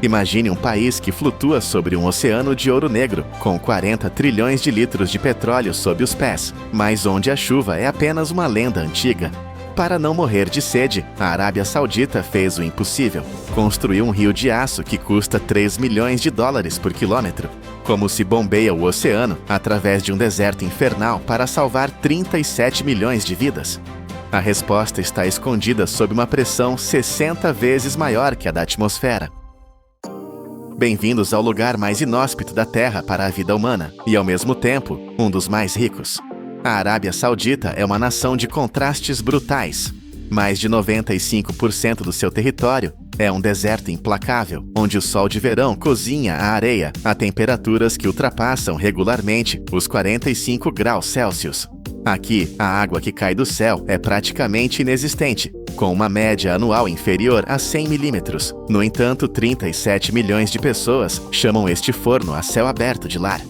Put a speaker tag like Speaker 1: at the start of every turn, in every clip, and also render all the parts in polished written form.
Speaker 1: Imagine um país que flutua sobre um oceano de ouro negro, com 40 trilhões de litros de petróleo sob os pés, mas onde a chuva é apenas uma lenda antiga. Para não morrer de sede, a Arábia Saudita fez o impossível. Construiu um rio de aço que custa 3 milhões de dólares por quilômetro. Como se bombeia o oceano através de um deserto infernal para salvar 37 milhões de vidas? A resposta está escondida sob uma pressão 60 vezes maior que a da atmosfera. Bem-vindos ao lugar mais inóspito da Terra para a vida humana e, ao mesmo tempo, um dos mais ricos. A Arábia Saudita é uma nação de contrastes brutais. Mais de 95% do seu território é um deserto implacável, onde o sol de verão cozinha a areia a temperaturas que ultrapassam regularmente os 45 graus Celsius. Aqui, a água que cai do céu é praticamente inexistente, com uma média anual inferior a 100 milímetros. No entanto, 37 milhões de pessoas chamam este forno a céu aberto de lar.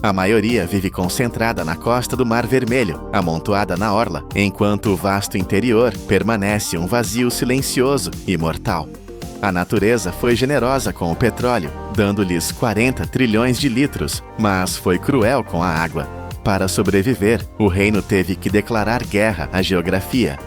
Speaker 1: A maioria vive concentrada na costa do Mar Vermelho, amontoada na orla, enquanto o vasto interior permanece um vazio silencioso e mortal. A natureza foi generosa com o petróleo, dando-lhes 40 trilhões de litros, mas foi cruel com a água. Para sobreviver, o reino teve que declarar guerra à geografia.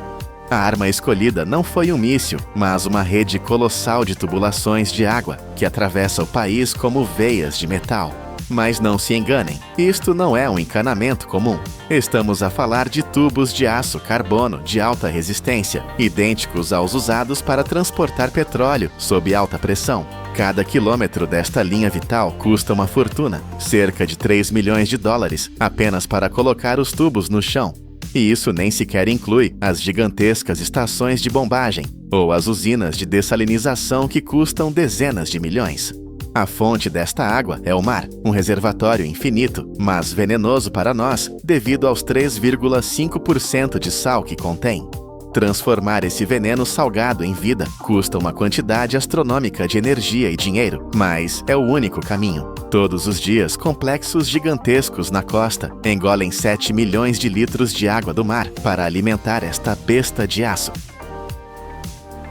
Speaker 1: A arma escolhida não foi um míssil, mas uma rede colossal de tubulações de água que atravessa o país como veias de metal. Mas não se enganem, isto não é um encanamento comum. Estamos a falar de tubos de aço carbono de alta resistência, idênticos aos usados para transportar petróleo sob alta pressão. Cada quilômetro desta linha vital custa uma fortuna, cerca de 3 milhões de dólares, apenas para colocar os tubos no chão. E isso nem sequer inclui as gigantescas estações de bombagem ou as usinas de dessalinização que custam dezenas de milhões. A fonte desta água é o mar, um reservatório infinito, mas venenoso para nós devido aos 3,5% de sal que contém. Transformar esse veneno salgado em vida custa uma quantidade astronômica de energia e dinheiro, mas é o único caminho. Todos os dias, complexos gigantescos na costa engolem 7 milhões de litros de água do mar para alimentar esta besta de aço.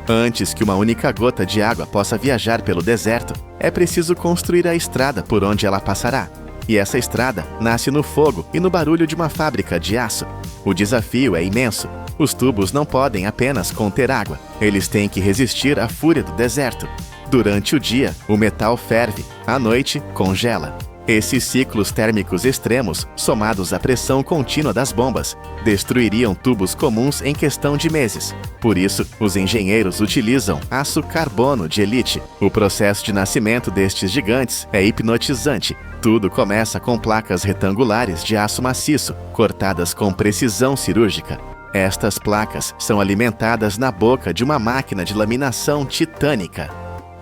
Speaker 1: Antes que uma única gota de água possa viajar pelo deserto, é preciso construir a estrada por onde ela passará. E essa estrada nasce no fogo e no barulho de uma fábrica de aço. O desafio é imenso. Os tubos não podem apenas conter água, eles têm que resistir à fúria do deserto. Durante o dia, o metal ferve, à noite, congela. Esses ciclos térmicos extremos, somados à pressão contínua das bombas, destruiriam tubos comuns em questão de meses. Por isso, os engenheiros utilizam aço carbono de elite. O processo de nascimento destes gigantes é hipnotizante. Tudo começa com placas retangulares de aço maciço, cortadas com precisão cirúrgica. Estas placas são alimentadas na boca de uma máquina de laminação titânica.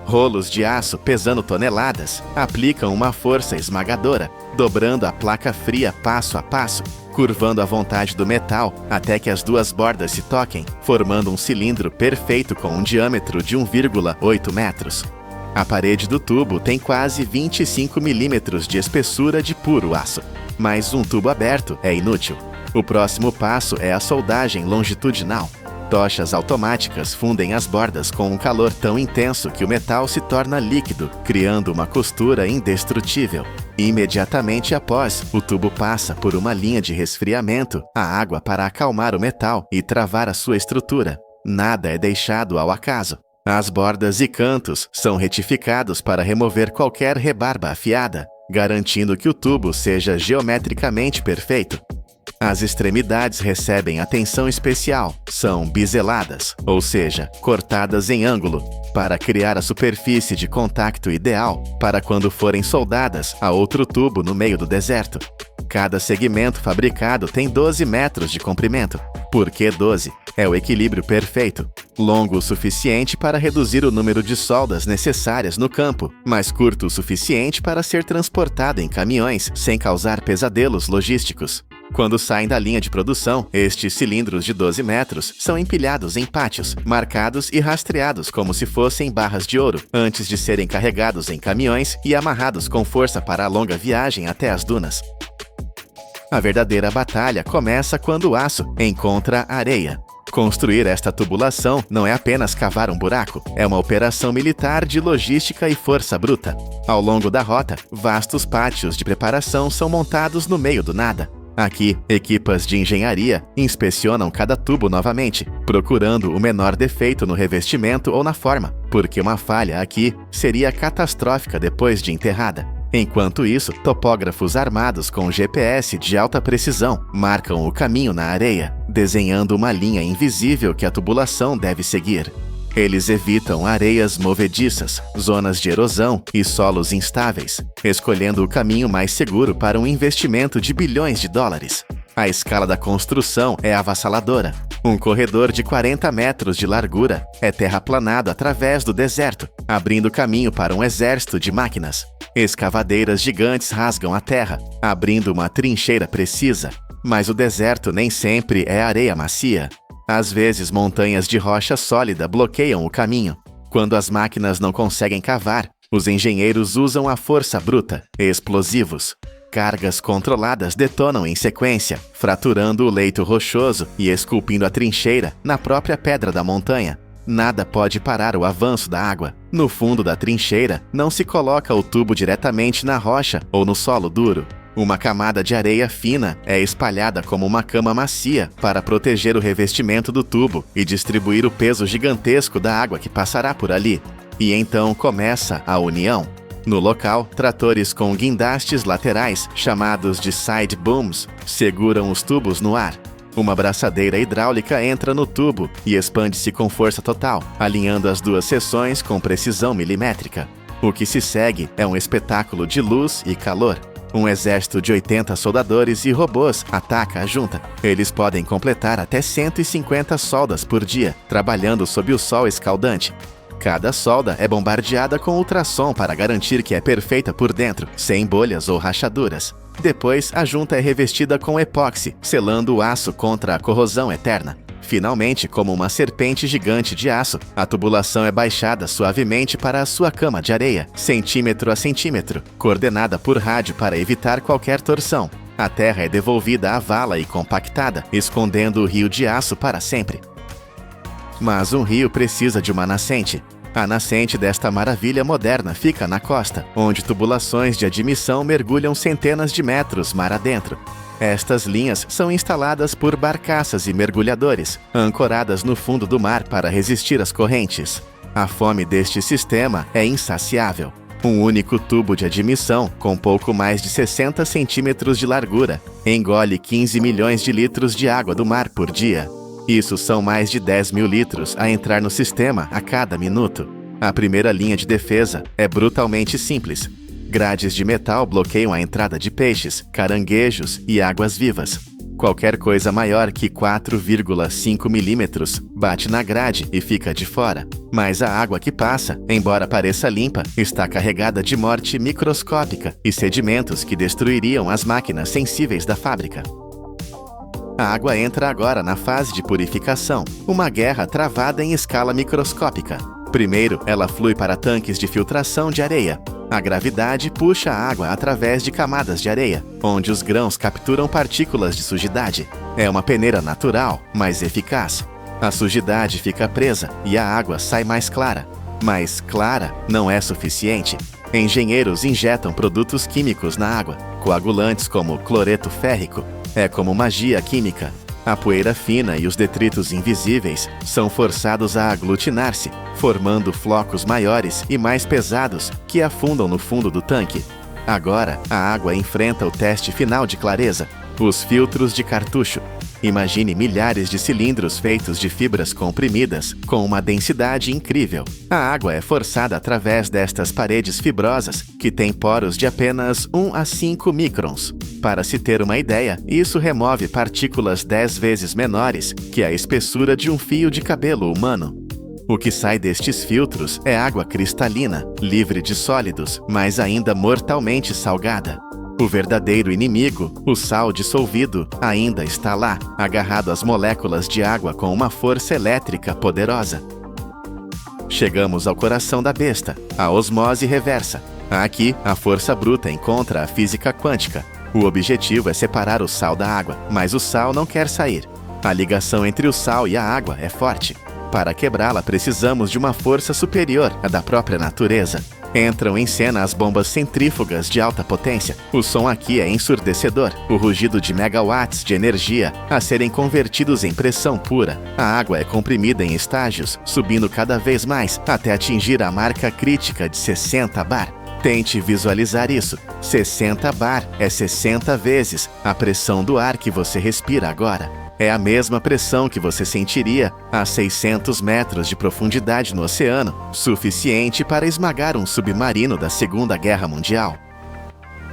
Speaker 1: Rolos de aço pesando toneladas aplicam uma força esmagadora, dobrando a placa fria passo a passo, curvando a vontade do metal até que as duas bordas se toquem, formando um cilindro perfeito com um diâmetro de 1,8 metros. A parede do tubo tem quase 25 milímetros de espessura de puro aço, mas um tubo aberto é inútil. O próximo passo é a soldagem longitudinal. Tochas automáticas fundem as bordas com um calor tão intenso que o metal se torna líquido, criando uma costura indestrutível. Imediatamente após, o tubo passa por uma linha de resfriamento, a água para acalmar o metal e travar a sua estrutura. Nada é deixado ao acaso. As bordas e cantos são retificados para remover qualquer rebarba afiada, garantindo que o tubo seja geometricamente perfeito. As extremidades recebem atenção especial, são biseladas, ou seja, cortadas em ângulo, para criar a superfície de contacto ideal para quando forem soldadas a outro tubo no meio do deserto. Cada segmento fabricado tem 12 metros de comprimento. Por que 12? É o equilíbrio perfeito. Longo o suficiente para reduzir o número de soldas necessárias no campo, mas curto o suficiente para ser transportado em caminhões sem causar pesadelos logísticos. Quando saem da linha de produção, estes cilindros de 12 metros são empilhados em pátios, marcados e rastreados como se fossem barras de ouro, antes de serem carregados em caminhões e amarrados com força para a longa viagem até as dunas. A verdadeira batalha começa quando o aço encontra areia. Construir esta tubulação não é apenas cavar um buraco, é uma operação militar de logística e força bruta. Ao longo da rota, vastos pátios de preparação são montados no meio do nada. Aqui, equipas de engenharia inspecionam cada tubo novamente, procurando o menor defeito no revestimento ou na forma, porque uma falha aqui seria catastrófica depois de enterrada. Enquanto isso, topógrafos armados com GPS de alta precisão marcam o caminho na areia, desenhando uma linha invisível que a tubulação deve seguir. Eles evitam areias movediças, zonas de erosão e solos instáveis, escolhendo o caminho mais seguro para um investimento de bilhões de dólares. A escala da construção é avassaladora. Um corredor de 40 metros de largura é terraplanado através do deserto, abrindo caminho para um exército de máquinas. Escavadeiras gigantes rasgam a terra, abrindo uma trincheira precisa. Mas o deserto nem sempre é areia macia. Às vezes, montanhas de rocha sólida bloqueiam o caminho. Quando as máquinas não conseguem cavar, os engenheiros usam a força bruta, explosivos. Cargas controladas detonam em sequência, fraturando o leito rochoso e esculpindo a trincheira na própria pedra da montanha. Nada pode parar o avanço da água. No fundo da trincheira, não se coloca o tubo diretamente na rocha ou no solo duro. Uma camada de areia fina é espalhada como uma cama macia para proteger o revestimento do tubo e distribuir o peso gigantesco da água que passará por ali. E então começa a união. No local, tratores com guindastes laterais, chamados de side booms, seguram os tubos no ar. Uma braçadeira hidráulica entra no tubo e expande-se com força total, alinhando as duas seções com precisão milimétrica. O que se segue é um espetáculo de luz e calor. Um exército de 80 soldadores e robôs ataca a junta. Eles podem completar até 150 soldas por dia, trabalhando sob o sol escaldante. Cada solda é bombardeada com ultrassom para garantir que é perfeita por dentro, sem bolhas ou rachaduras. Depois, a junta é revestida com epóxi, selando o aço contra a corrosão eterna. Finalmente, como uma serpente gigante de aço, a tubulação é baixada suavemente para a sua cama de areia, centímetro a centímetro, coordenada por rádio para evitar qualquer torção. A terra é devolvida à vala e compactada, escondendo o rio de aço para sempre. Mas um rio precisa de uma nascente. A nascente desta maravilha moderna fica na costa, onde tubulações de admissão mergulham centenas de metros mar adentro. Estas linhas são instaladas por barcaças e mergulhadores, ancoradas no fundo do mar para resistir às correntes. A fome deste sistema é insaciável. Um único tubo de admissão, com pouco mais de 60 centímetros de largura, engole 15 milhões de litros de água do mar por dia. Isso são mais de 10 mil litros a entrar no sistema a cada minuto. A primeira linha de defesa é brutalmente simples. Grades de metal bloqueiam a entrada de peixes, caranguejos e águas-vivas. Qualquer coisa maior que 4,5 milímetros bate na grade e fica de fora. Mas a água que passa, embora pareça limpa, está carregada de morte microscópica e sedimentos que destruiriam as máquinas sensíveis da fábrica. A água entra agora na fase de purificação, uma guerra travada em escala microscópica. Primeiro, ela flui para tanques de filtração de areia. A gravidade puxa a água através de camadas de areia, onde os grãos capturam partículas de sujidade. É uma peneira natural, mas eficaz. A sujidade fica presa e a água sai mais clara. Mas clara não é suficiente. Engenheiros injetam produtos químicos na água, coagulantes como cloreto férrico. É como magia química. A poeira fina e os detritos invisíveis são forçados a aglutinar-se, formando flocos maiores e mais pesados que afundam no fundo do tanque. Agora, a água enfrenta o teste final de clareza, os filtros de cartucho. Imagine milhares de cilindros feitos de fibras comprimidas com uma densidade incrível. A água é forçada através destas paredes fibrosas, que têm poros de apenas 1 a 5 microns. Para se ter uma ideia, isso remove partículas 10 vezes menores que a espessura de um fio de cabelo humano. O que sai destes filtros é água cristalina, livre de sólidos, mas ainda mortalmente salgada. O verdadeiro inimigo, o sal dissolvido, ainda está lá, agarrado às moléculas de água com uma força elétrica poderosa. Chegamos ao coração da besta, a osmose reversa. Aqui, a força bruta encontra a física quântica. O objetivo é separar o sal da água, mas o sal não quer sair. A ligação entre o sal e a água é forte. Para quebrá-la, precisamos de uma força superior à da própria natureza. Entram em cena as bombas centrífugas de alta potência. O som aqui é ensurdecedor. O rugido de megawatts de energia a serem convertidos em pressão pura. A água é comprimida em estágios, subindo cada vez mais até atingir a marca crítica de 60 bar. Tente visualizar isso. 60 bar é 60 vezes a pressão do ar que você respira agora. É a mesma pressão que você sentiria a 600 metros de profundidade no oceano, suficiente para esmagar um submarino da Segunda Guerra Mundial.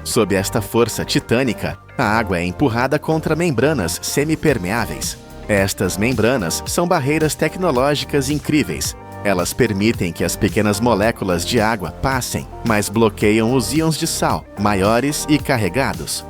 Speaker 1: Sob esta força titânica, a água é empurrada contra membranas semipermeáveis. Estas membranas são barreiras tecnológicas incríveis. Elas permitem que as pequenas moléculas de água passem, mas bloqueiam os íons de sal, maiores e carregados.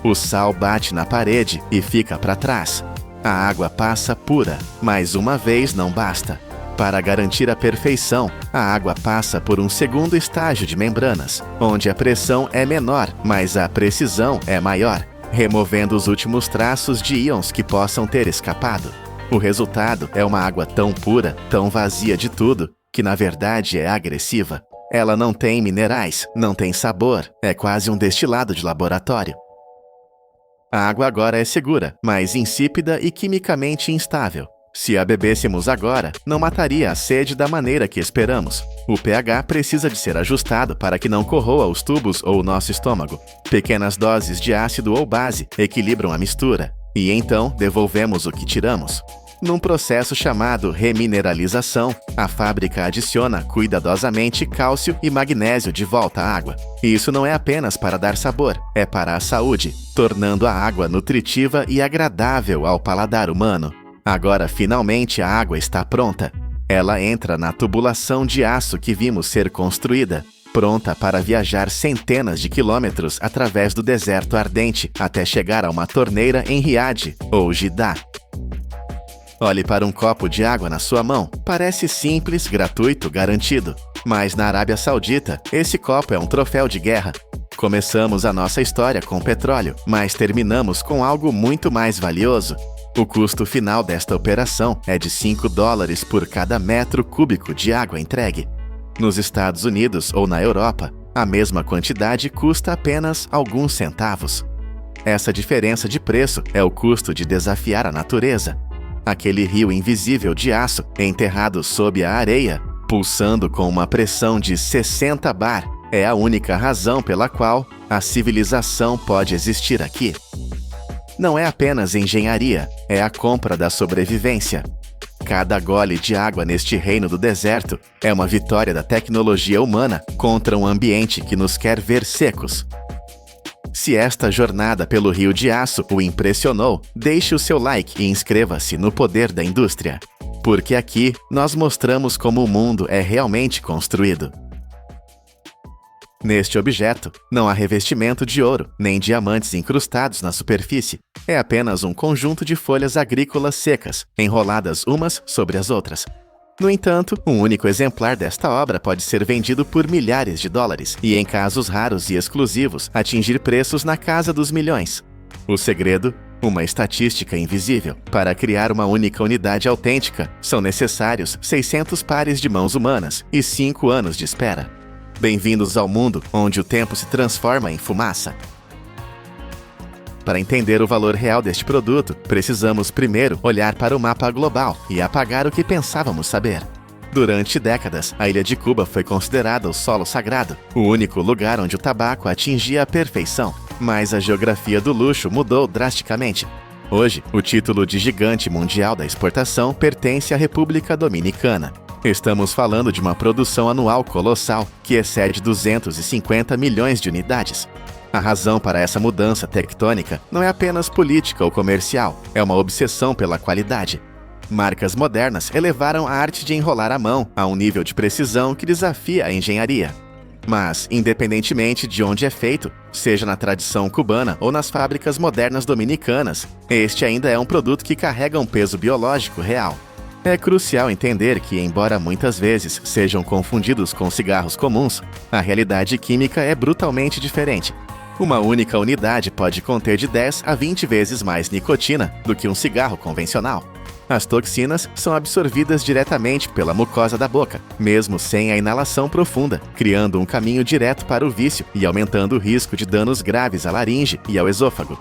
Speaker 1: O sal bate na parede e fica para trás. A água passa pura, mas uma vez não basta. Para garantir a perfeição, a água passa por um segundo estágio de membranas, onde a pressão é menor, mas a precisão é maior, removendo os últimos traços de íons que possam ter escapado. O resultado é uma água tão pura, tão vazia de tudo, que na verdade é agressiva. Ela não tem minerais, não tem sabor, é quase um destilado de laboratório. A água agora é segura, mas insípida e quimicamente instável. Se a bebêssemos agora, não mataria a sede da maneira que esperamos. O pH precisa de ser ajustado para que não corroa os tubos ou o nosso estômago. Pequenas doses de ácido ou base equilibram a mistura, e então devolvemos o que tiramos. Num processo chamado remineralização, a fábrica adiciona cuidadosamente cálcio e magnésio de volta à água. Isso não é apenas para dar sabor, é para a saúde, tornando a água nutritiva e agradável ao paladar humano. Agora, finalmente, a água está pronta. Ela entra na tubulação de aço que vimos ser construída, pronta para viajar centenas de quilômetros através do deserto ardente até chegar a uma torneira em Riad ou Jeddah. Olhe para um copo de água na sua mão. Parece simples, gratuito, garantido. Mas na Arábia Saudita, esse copo é um troféu de guerra. Começamos a nossa história com petróleo, mas terminamos com algo muito mais valioso. O custo final desta operação é de $5 por cada metro cúbico de água entregue. Nos Estados Unidos ou na Europa, a mesma quantidade custa apenas alguns centavos. Essa diferença de preço é o custo de desafiar a natureza. Aquele rio invisível de aço enterrado sob a areia, pulsando com uma pressão de 60 bar, é a única razão pela qual a civilização pode existir aqui. Não é apenas engenharia, é a compra da sobrevivência. Cada gole de água neste reino do deserto é uma vitória da tecnologia humana contra um ambiente que nos quer ver secos. Se esta jornada pelo rio de aço o impressionou, deixe o seu like e inscreva-se no Poder da Indústria. Porque aqui nós mostramos como o mundo é realmente construído. Neste objeto, não há revestimento de ouro, nem diamantes incrustados na superfície. É apenas um conjunto de folhas agrícolas secas, enroladas umas sobre as outras. No entanto, um único exemplar desta obra pode ser vendido por milhares de dólares e, em casos raros e exclusivos, atingir preços na casa dos milhões. O segredo? Uma estatística invisível. Para criar uma única unidade autêntica, são necessários 600 pares de mãos humanas e 5 anos de espera. Bem-vindos ao mundo onde o tempo se transforma em fumaça. Para entender o valor real deste produto, precisamos primeiro olhar para o mapa global e apagar o que pensávamos saber. Durante décadas, a ilha de Cuba foi considerada o solo sagrado, o único lugar onde o tabaco atingia a perfeição. Mas a geografia do luxo mudou drasticamente. Hoje, o título de gigante mundial da exportação pertence à República Dominicana. Estamos falando de uma produção anual colossal, que excede 250 milhões de unidades. A razão para essa mudança tectônica não é apenas política ou comercial, é uma obsessão pela qualidade. Marcas modernas elevaram a arte de enrolar a mão a um nível de precisão que desafia a engenharia. Mas, independentemente de onde é feito, seja na tradição cubana ou nas fábricas modernas dominicanas, este ainda é um produto que carrega um peso biológico real. É crucial entender que, embora muitas vezes sejam confundidos com cigarros comuns, a realidade química é brutalmente diferente. Uma única unidade pode conter de 10 a 20 vezes mais nicotina do que um cigarro convencional. As toxinas são absorvidas diretamente pela mucosa da boca, mesmo sem a inalação profunda, criando um caminho direto para o vício e aumentando o risco de danos graves à laringe e ao esôfago.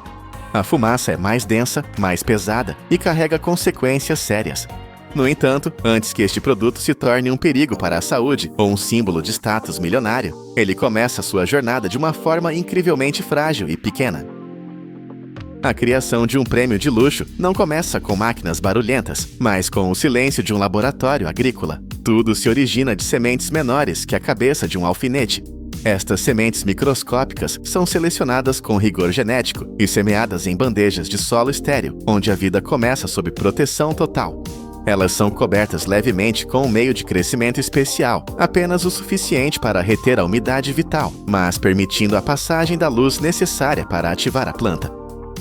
Speaker 1: A fumaça é mais densa, mais pesada e carrega consequências sérias. No entanto, antes que este produto se torne um perigo para a saúde ou um símbolo de status milionário, ele começa sua jornada de uma forma incrivelmente frágil e pequena. A criação de um prêmio de luxo não começa com máquinas barulhentas, mas com o silêncio de um laboratório agrícola. Tudo se origina de sementes menores que a cabeça de um alfinete. Estas sementes microscópicas são selecionadas com rigor genético e semeadas em bandejas de solo estéril, onde a vida começa sob proteção total. Elas são cobertas levemente com um meio de crescimento especial, apenas o suficiente para reter a umidade vital, mas permitindo a passagem da luz necessária para ativar a planta.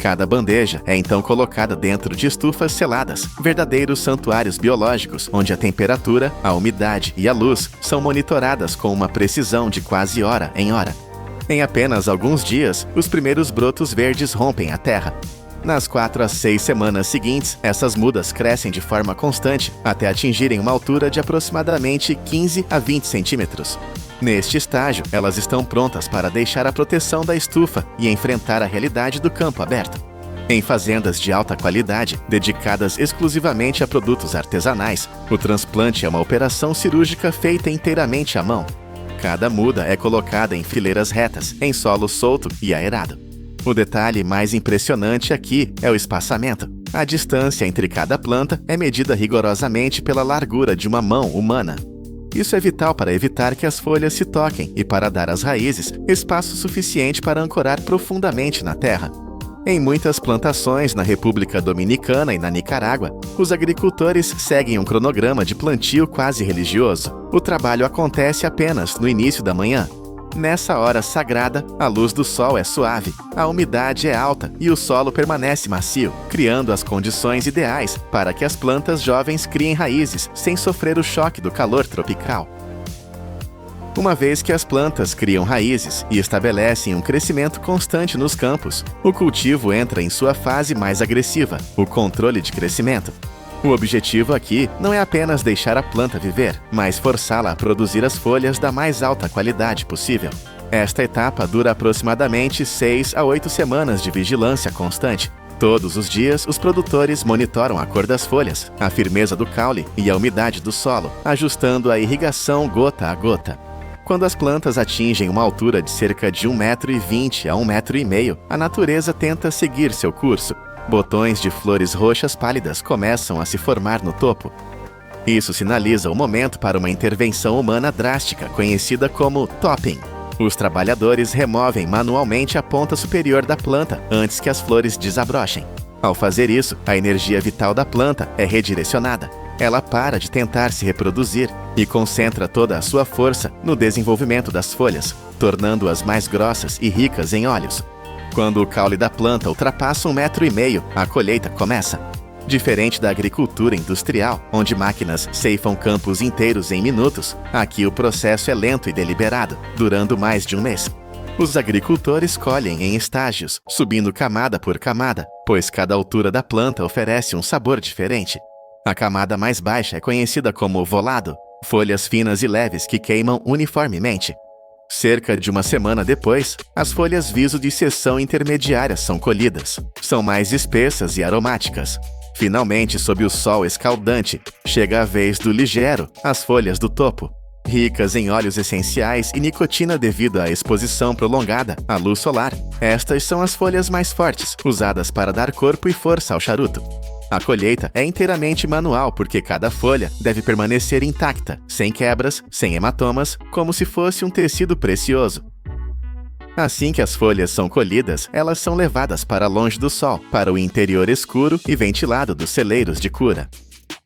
Speaker 1: Cada bandeja é então colocada dentro de estufas seladas, verdadeiros santuários biológicos, onde a temperatura, a umidade e a luz são monitoradas com uma precisão de quase hora em hora. Em apenas alguns dias, os primeiros brotos verdes rompem a terra. Nas 4 a 6 semanas seguintes, essas mudas crescem de forma constante até atingirem uma altura de aproximadamente 15 a 20 centímetros. Neste estágio, elas estão prontas para deixar a proteção da estufa e enfrentar a realidade do campo aberto. Em fazendas de alta qualidade, dedicadas exclusivamente a produtos artesanais, o transplante é uma operação cirúrgica feita inteiramente à mão. Cada muda é colocada em fileiras retas, em solo solto e aerado. O detalhe mais impressionante aqui é o espaçamento. A distância entre cada planta é medida rigorosamente pela largura de uma mão humana. Isso é vital para evitar que as folhas se toquem e para dar às raízes espaço suficiente para ancorar profundamente na terra. Em muitas plantações na República Dominicana e na Nicarágua, os agricultores seguem um cronograma de plantio quase religioso. O trabalho acontece apenas no início da manhã. Nessa hora sagrada, a luz do sol é suave, a umidade é alta e o solo permanece macio, criando as condições ideais para que as plantas jovens criem raízes sem sofrer o choque do calor tropical. Uma vez que as plantas criam raízes e estabelecem um crescimento constante nos campos, o cultivo entra em sua fase mais agressiva, o controle de crescimento. O objetivo aqui não é apenas deixar a planta viver, mas forçá-la a produzir as folhas da mais alta qualidade possível. Esta etapa dura aproximadamente 6 a 8 semanas de vigilância constante. Todos os dias, os produtores monitoram a cor das folhas, a firmeza do caule e a umidade do solo, ajustando a irrigação gota a gota. Quando as plantas atingem uma altura de cerca de 1,20 m a 1,5 m, a natureza tenta seguir seu curso. Botões de flores roxas pálidas começam a se formar no topo. Isso sinaliza o momento para uma intervenção humana drástica, conhecida como topping. Os trabalhadores removem manualmente a ponta superior da planta antes que as flores desabrochem. Ao fazer isso, a energia vital da planta é redirecionada. Ela para de tentar se reproduzir e concentra toda a sua força no desenvolvimento das folhas, tornando-as mais grossas e ricas em óleos. Quando o caule da planta ultrapassa 1,5 m, a colheita começa. Diferente da agricultura industrial, onde máquinas ceifam campos inteiros em minutos, aqui o processo é lento e deliberado, durando mais de um mês. Os agricultores colhem em estágios, subindo camada por camada, pois cada altura da planta oferece um sabor diferente. A camada mais baixa é conhecida como volado, folhas finas e leves que queimam uniformemente. Cerca de uma semana depois, as folhas viso de seção intermediária são colhidas. São mais espessas e aromáticas. Finalmente, sob o sol escaldante, chega a vez do ligero, as folhas do topo. Ricas em óleos essenciais e nicotina devido à exposição prolongada à luz solar, estas são as folhas mais fortes, usadas para dar corpo e força ao charuto. A colheita é inteiramente manual porque cada folha deve permanecer intacta, sem quebras, sem hematomas, como se fosse um tecido precioso. Assim que as folhas são colhidas, elas são levadas para longe do sol, para o interior escuro e ventilado dos celeiros de cura.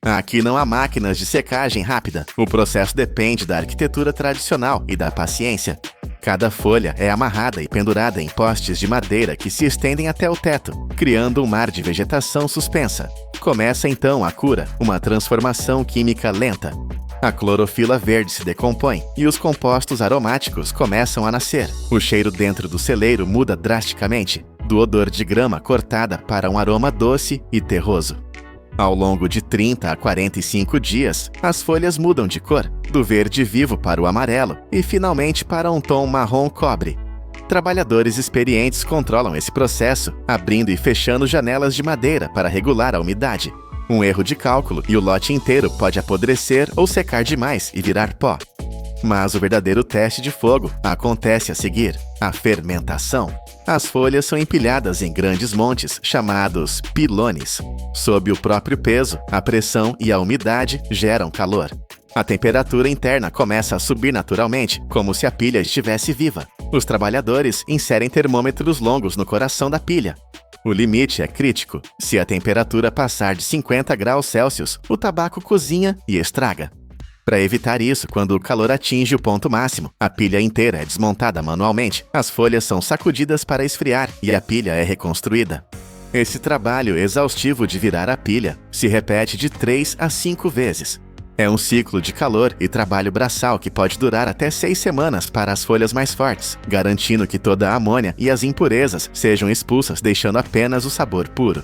Speaker 1: Aqui não há máquinas de secagem rápida. O processo depende da arquitetura tradicional e da paciência. Cada folha é amarrada e pendurada em postes de madeira que se estendem até o teto, criando um mar de vegetação suspensa. Começa então a cura, uma transformação química lenta. A clorofila verde se decompõe e os compostos aromáticos começam a nascer. O cheiro dentro do celeiro muda drasticamente, do odor de grama cortada para um aroma doce e terroso. Ao longo de 30 a 45 dias, as folhas mudam de cor, do verde vivo para o amarelo e finalmente para um tom marrom cobre. Trabalhadores experientes controlam esse processo, abrindo e fechando janelas de madeira para regular a umidade. Um erro de cálculo e o lote inteiro pode apodrecer ou secar demais e virar pó. Mas o verdadeiro teste de fogo acontece a seguir: a fermentação. As folhas são empilhadas em grandes montes, chamados pilones. Sob o próprio peso, a pressão e a umidade geram calor. A temperatura interna começa a subir naturalmente, como se a pilha estivesse viva. Os trabalhadores inserem termômetros longos no coração da pilha. O limite é crítico. Se a temperatura passar de 50 graus Celsius, o tabaco cozinha e estraga. Para evitar isso, quando o calor atinge o ponto máximo, a pilha inteira é desmontada manualmente, as folhas são sacudidas para esfriar e a pilha é reconstruída. Esse trabalho exaustivo de virar a pilha se repete de 3 a 5 vezes. É um ciclo de calor e trabalho braçal que pode durar até 6 semanas para as folhas mais fortes, garantindo que toda a amônia e as impurezas sejam expulsas, deixando apenas o sabor puro.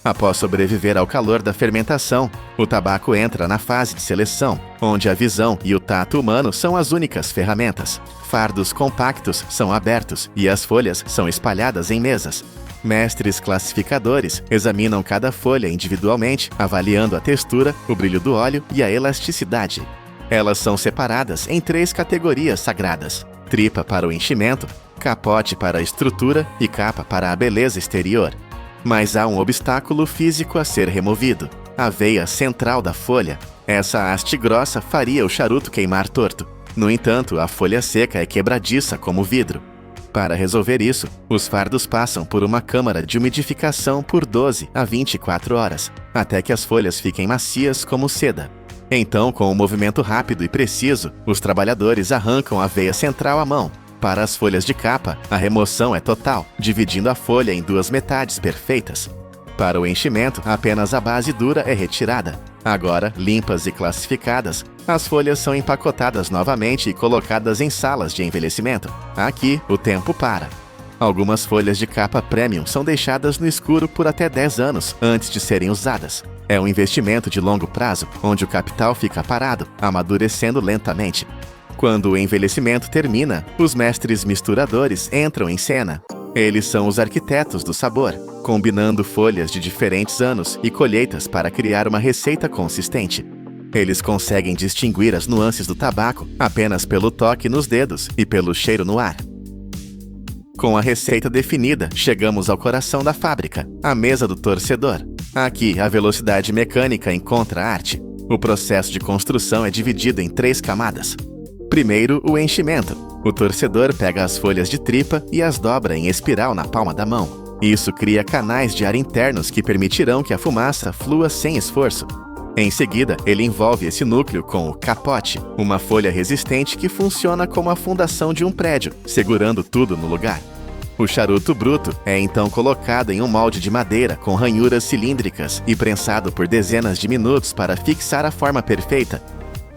Speaker 1: Após sobreviver ao calor da fermentação, o tabaco entra na fase de seleção, onde a visão e o tato humano são as únicas ferramentas. Fardos compactos são abertos e as folhas são espalhadas em mesas. Mestres classificadores examinam cada folha individualmente, avaliando a textura, o brilho do óleo e a elasticidade. Elas são separadas em 3 categorias sagradas: tripa para o enchimento, capote para a estrutura e capa para a beleza exterior. Mas há um obstáculo físico a ser removido: a veia central da folha. Essa haste grossa faria o charuto queimar torto. No entanto, a folha seca é quebradiça como vidro. Para resolver isso, os fardos passam por uma câmara de umidificação por 12 a 24 horas, até que as folhas fiquem macias como seda. Então, com um movimento rápido e preciso, os trabalhadores arrancam a veia central à mão. Para as folhas de capa, a remoção é total, dividindo a folha em 2 metades perfeitas. Para o enchimento, apenas a base dura é retirada. Agora, limpas e classificadas, as folhas são empacotadas novamente e colocadas em salas de envelhecimento. Aqui, o tempo para. Algumas folhas de capa premium são deixadas no escuro por até 10 anos antes de serem usadas. É um investimento de longo prazo, onde o capital fica parado, amadurecendo lentamente. Quando o envelhecimento termina, os mestres misturadores entram em cena. Eles são os arquitetos do sabor, combinando folhas de diferentes anos e colheitas para criar uma receita consistente. Eles conseguem distinguir as nuances do tabaco apenas pelo toque nos dedos e pelo cheiro no ar. Com a receita definida, chegamos ao coração da fábrica, a mesa do torcedor. Aqui, a velocidade mecânica encontra a arte. O processo de construção é dividido em 3 camadas. Primeiro, o enchimento. O torcedor pega as folhas de tripa e as dobra em espiral na palma da mão. Isso cria canais de ar internos que permitirão que a fumaça flua sem esforço. Em seguida, ele envolve esse núcleo com o capote, uma folha resistente que funciona como a fundação de um prédio, segurando tudo no lugar. O charuto bruto é então colocado em um molde de madeira com ranhuras cilíndricas e prensado por dezenas de minutos para fixar a forma perfeita.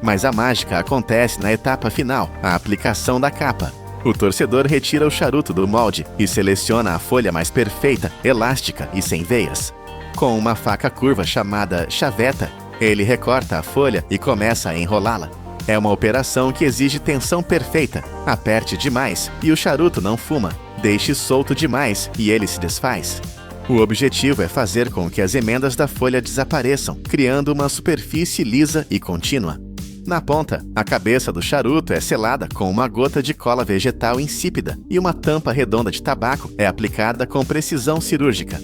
Speaker 1: Mas a mágica acontece na etapa final, a aplicação da capa. O torcedor retira o charuto do molde e seleciona a folha mais perfeita, elástica e sem veias. Com uma faca curva chamada chaveta, ele recorta a folha e começa a enrolá-la. É uma operação que exige tensão perfeita. Aperte demais e o charuto não fuma. Deixe solto demais e ele se desfaz. O objetivo é fazer com que as emendas da folha desapareçam, criando uma superfície lisa e contínua. Na ponta, a cabeça do charuto é selada com uma gota de cola vegetal insípida e uma tampa redonda de tabaco é aplicada com precisão cirúrgica.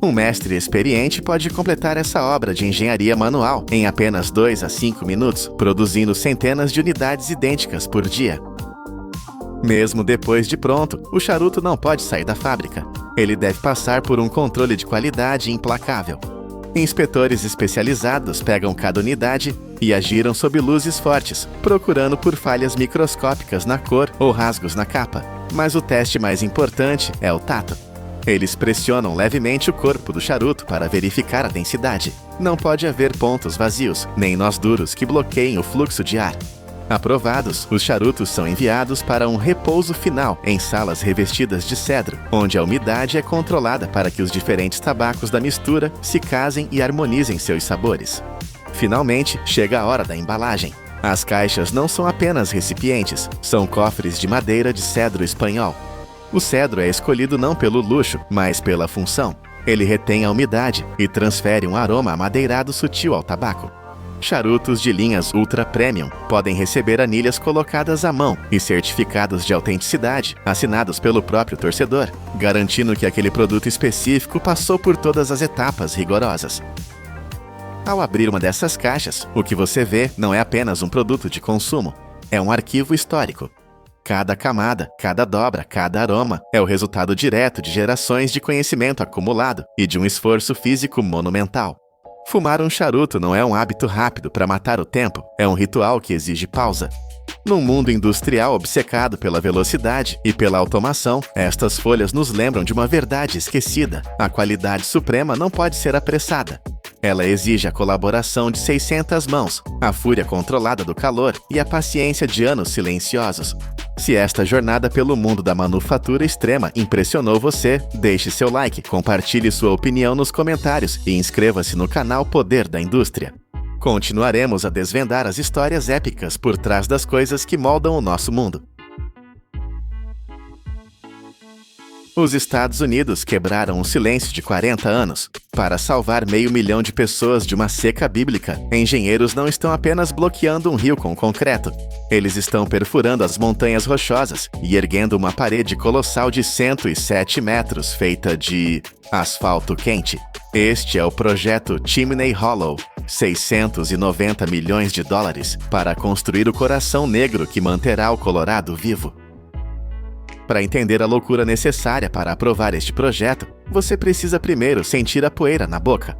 Speaker 1: Um mestre experiente pode completar essa obra de engenharia manual em apenas 2 a 5 minutos, produzindo centenas de unidades idênticas por dia. Mesmo depois de pronto, o charuto não pode sair da fábrica. Ele deve passar por um controle de qualidade implacável. Inspetores especializados pegam cada unidade e agiram sob luzes fortes, procurando por falhas microscópicas na cor ou rasgos na capa. Mas o teste mais importante é o tato. Eles pressionam levemente o corpo do charuto para verificar a densidade. Não pode haver pontos vazios, nem nós duros que bloqueiem o fluxo de ar. Aprovados, os charutos são enviados para um repouso final em salas revestidas de cedro, onde a umidade é controlada para que os diferentes tabacos da mistura se casem e harmonizem seus sabores. Finalmente, chega a hora da embalagem. As caixas não são apenas recipientes, são cofres de madeira de cedro espanhol. O cedro é escolhido não pelo luxo, mas pela função. Ele retém a umidade e transfere um aroma amadeirado sutil ao tabaco. Charutos de linhas Ultra Premium podem receber anilhas colocadas à mão e certificados de autenticidade assinados pelo próprio torcedor, garantindo que aquele produto específico passou por todas as etapas rigorosas. Ao abrir uma dessas caixas, o que você vê não é apenas um produto de consumo, é um arquivo histórico. Cada camada, cada dobra, cada aroma é o resultado direto de gerações de conhecimento acumulado e de um esforço físico monumental. Fumar um charuto não é um hábito rápido para matar o tempo, é um ritual que exige pausa. Num mundo industrial obcecado pela velocidade e pela automação, estas folhas nos lembram de uma verdade esquecida: a qualidade suprema não pode ser apressada. Ela exige a colaboração de 600 mãos, a fúria controlada do calor e a paciência de anos silenciosos. Se esta jornada pelo mundo da manufatura extrema impressionou você, deixe seu like, compartilhe sua opinião nos comentários e inscreva-se no canal Poder da Indústria. Continuaremos a desvendar as histórias épicas por trás das coisas que moldam o nosso mundo. Os Estados Unidos quebraram um silêncio de 40 anos. Para salvar 500 mil de pessoas de uma seca bíblica, engenheiros não estão apenas bloqueando um rio com concreto. Eles estão perfurando as montanhas rochosas e erguendo uma parede colossal de 107 metros feita de asfalto quente. Este é o projeto Chimney Hollow, 690 milhões de dólares para construir o coração negro que manterá o Colorado vivo. Para entender a loucura necessária para aprovar este projeto, você precisa primeiro sentir a poeira na boca.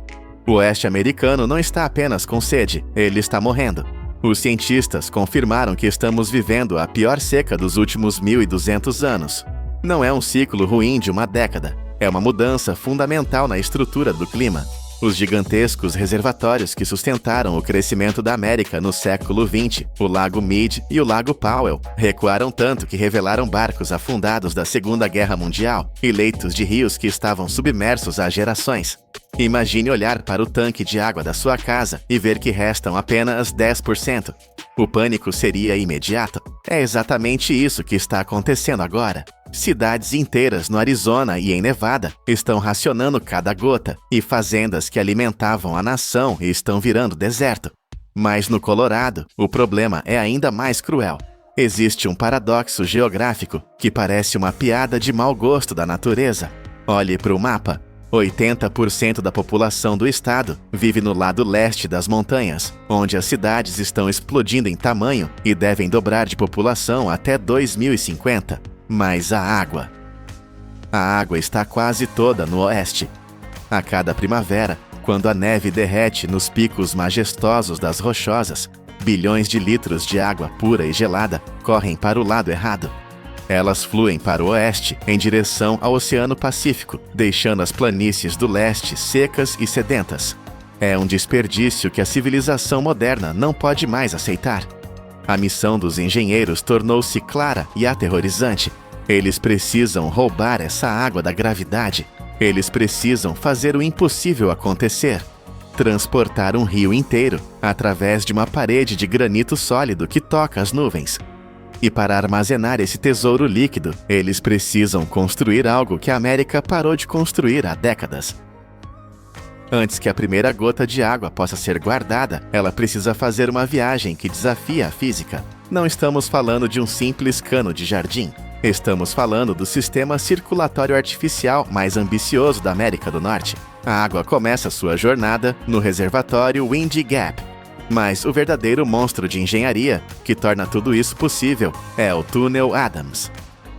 Speaker 1: O oeste americano não está apenas com sede, ele está morrendo. Os cientistas confirmaram que estamos vivendo a pior seca dos últimos 1.200 anos. Não é um ciclo ruim de uma década, é uma mudança fundamental na estrutura do clima. Os gigantescos reservatórios que sustentaram o crescimento da América no século XX, o Lago Mead e o Lago Powell, recuaram tanto que revelaram barcos afundados da Segunda Guerra Mundial e leitos de rios que estavam submersos há gerações. Imagine olhar para o tanque de água da sua casa e ver que restam apenas 10%. O pânico seria imediato. É exatamente isso que está acontecendo agora. Cidades inteiras no Arizona e em Nevada estão racionando cada gota, e fazendas que alimentavam a nação estão virando deserto. Mas no Colorado, o problema é ainda mais cruel. Existe um paradoxo geográfico que parece uma piada de mau gosto da natureza. Olhe para o mapa. 80% da população do estado vive no lado leste das montanhas, onde as cidades estão explodindo em tamanho e devem dobrar de população até 2050. Mas a água está quase toda no oeste. A cada primavera, quando a neve derrete nos picos majestosos das rochosas, bilhões de litros de água pura e gelada correm para o lado errado. Elas fluem para o oeste, em direção ao Oceano Pacífico, deixando as planícies do leste secas e sedentas. É um desperdício que a civilização moderna não pode mais aceitar. A missão dos engenheiros tornou-se clara e aterrorizante. Eles precisam roubar essa água da gravidade. Eles precisam fazer o impossível acontecer. Transportar um rio inteiro através de uma parede de granito sólido que toca as nuvens. E para armazenar esse tesouro líquido, eles precisam construir algo que a América parou de construir há décadas. Antes que a primeira gota de água possa ser guardada, ela precisa fazer uma viagem que desafia a física. Não estamos falando de um simples cano de jardim. Estamos falando do sistema circulatório artificial mais ambicioso da América do Norte. A água começa sua jornada no reservatório Windy Gap. Mas o verdadeiro monstro de engenharia que torna tudo isso possível é o Túnel Adams.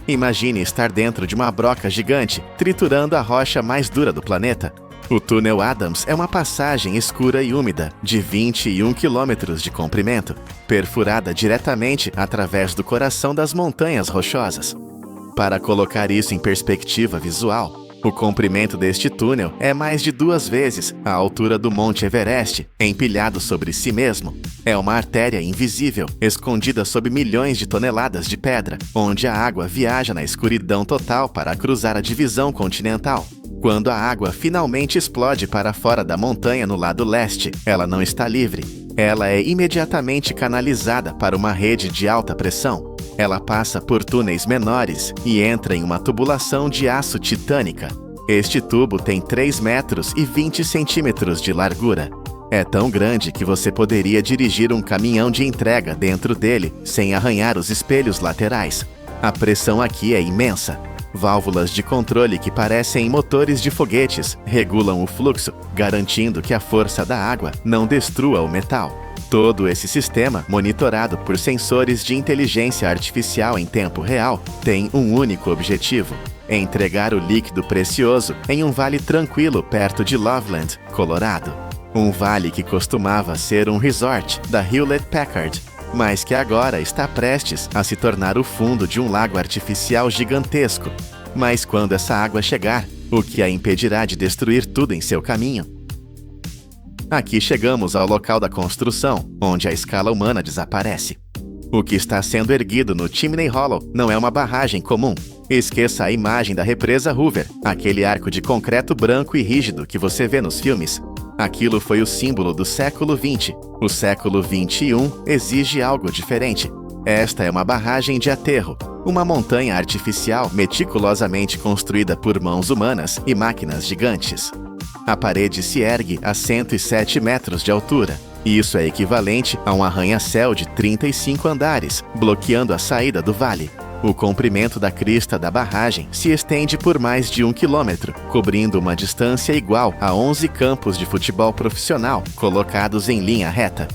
Speaker 1: Imagine estar dentro de uma broca gigante, triturando a rocha mais dura do planeta. O Túnel Adams é uma passagem escura e úmida, de 21 quilômetros de comprimento, perfurada diretamente através do coração das montanhas rochosas. Para colocar isso em perspectiva visual, O comprimento deste túnel é mais de 2 vezes a altura do Monte Everest, empilhado sobre si mesmo. É uma artéria invisível, escondida sob milhões de toneladas de pedra, onde a água viaja na escuridão total para cruzar a divisão continental. Quando a água finalmente explode para fora da montanha no lado leste, ela não está livre. Ela é imediatamente canalizada para uma rede de alta pressão. Ela passa por túneis menores e entra em uma tubulação de aço titânica. Este tubo tem 3 metros e 20 centímetros de largura. É tão grande que você poderia dirigir um caminhão de entrega dentro dele sem arranhar os espelhos laterais. A pressão aqui é imensa. Válvulas de controle que parecem motores de foguetes regulam o fluxo, garantindo que a força da água não destrua o metal. Todo esse sistema, monitorado por sensores de inteligência artificial em tempo real, tem um único objetivo: entregar o líquido precioso em um vale tranquilo perto de Loveland, Colorado. Um vale que costumava ser um resort da Hewlett-Packard, mas que agora está prestes a se tornar o fundo de um lago artificial gigantesco. Mas quando essa água chegar, o que a impedirá de destruir tudo em seu caminho? Aqui chegamos ao local da construção, onde a escala humana desaparece. O que está sendo erguido no Chimney Hollow não é uma barragem comum. Esqueça a imagem da represa Hoover, aquele arco de concreto branco e rígido que você vê nos filmes. Aquilo foi o símbolo do século XX. O século XXI exige algo diferente. Esta é uma barragem de aterro, uma montanha artificial meticulosamente construída por mãos humanas e máquinas gigantes. A parede se ergue a 107 metros de altura. Isso é equivalente a um arranha-céu de 35 andares, bloqueando a saída do vale. O comprimento da crista da barragem se estende por mais de 1 quilômetro, cobrindo uma distância igual a 11 campos de futebol profissional colocados em linha reta.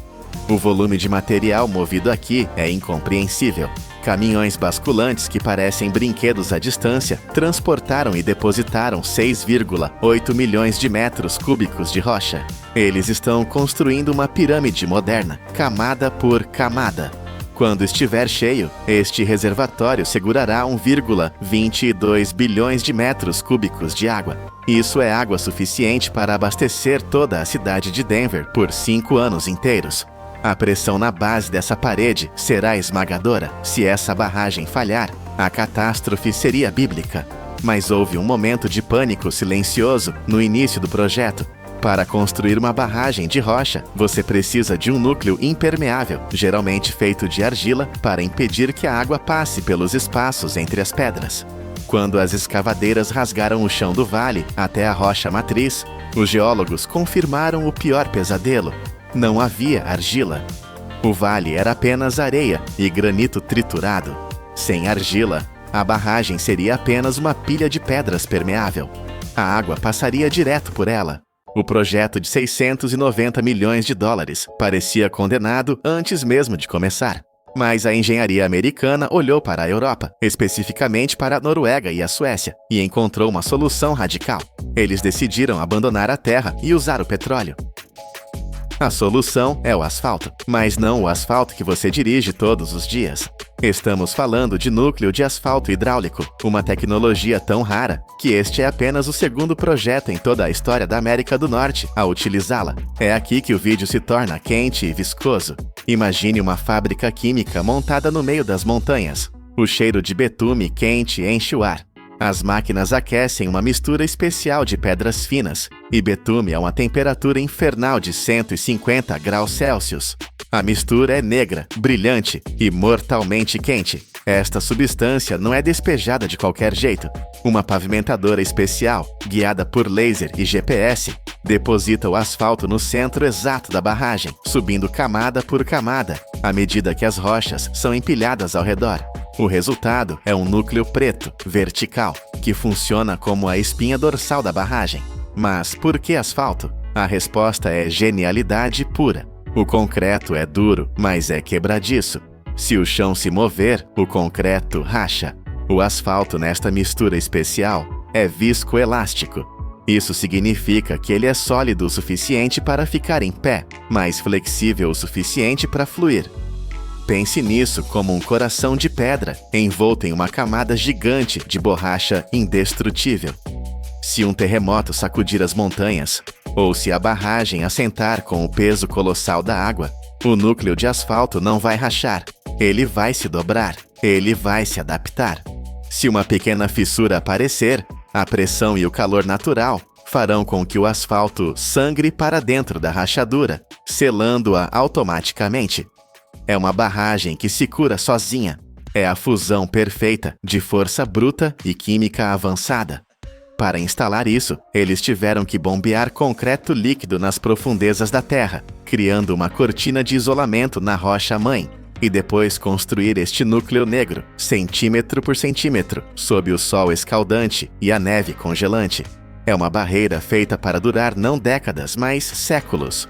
Speaker 1: O volume de material movido aqui é incompreensível. Caminhões basculantes que parecem brinquedos à distância transportaram e depositaram 6,8 milhões de metros cúbicos de rocha. Eles estão construindo uma pirâmide moderna, camada por camada. Quando estiver cheio, este reservatório segurará 1,22 bilhões de metros cúbicos de água. Isso é água suficiente para abastecer toda a cidade de Denver por 5 anos inteiros. A pressão na base dessa parede será esmagadora. Se essa barragem falhar, a catástrofe seria bíblica. Mas houve um momento de pânico silencioso no início do projeto. Para construir uma barragem de rocha, você precisa de um núcleo impermeável, geralmente feito de argila, para impedir que a água passe pelos espaços entre as pedras. Quando as escavadeiras rasgaram o chão do vale até a rocha matriz, os geólogos confirmaram o pior pesadelo. Não havia argila. O vale era apenas areia e granito triturado. Sem argila, a barragem seria apenas uma pilha de pedras permeável. A água passaria direto por ela. O projeto de 690 milhões de dólares parecia condenado antes mesmo de começar. Mas a engenharia americana olhou para a Europa, especificamente para a Noruega e a Suécia, e encontrou uma solução radical. Eles decidiram abandonar a terra e usar o petróleo. A solução é o asfalto, mas não o asfalto que você dirige todos os dias. Estamos falando de núcleo de asfalto hidráulico, uma tecnologia tão rara que este é apenas o segundo projeto em toda a história da América do Norte a utilizá-la. É aqui que o vídeo se torna quente e viscoso. Imagine uma fábrica química montada no meio das montanhas. O cheiro de betume quente enche o ar. As máquinas aquecem uma mistura especial de pedras finas, e betume a uma temperatura infernal de 150 graus Celsius. A mistura é negra, brilhante e mortalmente quente. Esta substância não é despejada de qualquer jeito. Uma pavimentadora especial, guiada por laser e GPS, deposita o asfalto no centro exato da barragem, subindo camada por camada, à medida que as rochas são empilhadas ao redor. O resultado é um núcleo preto, vertical, que funciona como a espinha dorsal da barragem. Mas por que asfalto? A resposta é genialidade pura. O concreto é duro, mas é quebradiço. Se o chão se mover, o concreto racha. O asfalto nesta mistura especial é viscoelástico. Isso significa que ele é sólido o suficiente para ficar em pé, mas flexível o suficiente para fluir. Pense nisso como um coração de pedra, envolto em uma camada gigante de borracha indestrutível. Se um terremoto sacudir as montanhas, ou se a barragem assentar com o peso colossal da água, o núcleo de asfalto não vai rachar. Ele vai se dobrar. Ele vai se adaptar. Se uma pequena fissura aparecer, a pressão e o calor natural farão com que o asfalto sangre para dentro da rachadura, selando-a automaticamente. É uma barragem que se cura sozinha. É a fusão perfeita de força bruta e química avançada. Para instalar isso, eles tiveram que bombear concreto líquido nas profundezas da terra, criando uma cortina de isolamento na rocha-mãe, e depois construir este núcleo negro, centímetro por centímetro, sob o sol escaldante e a neve congelante. É uma barreira feita para durar não décadas, mas séculos.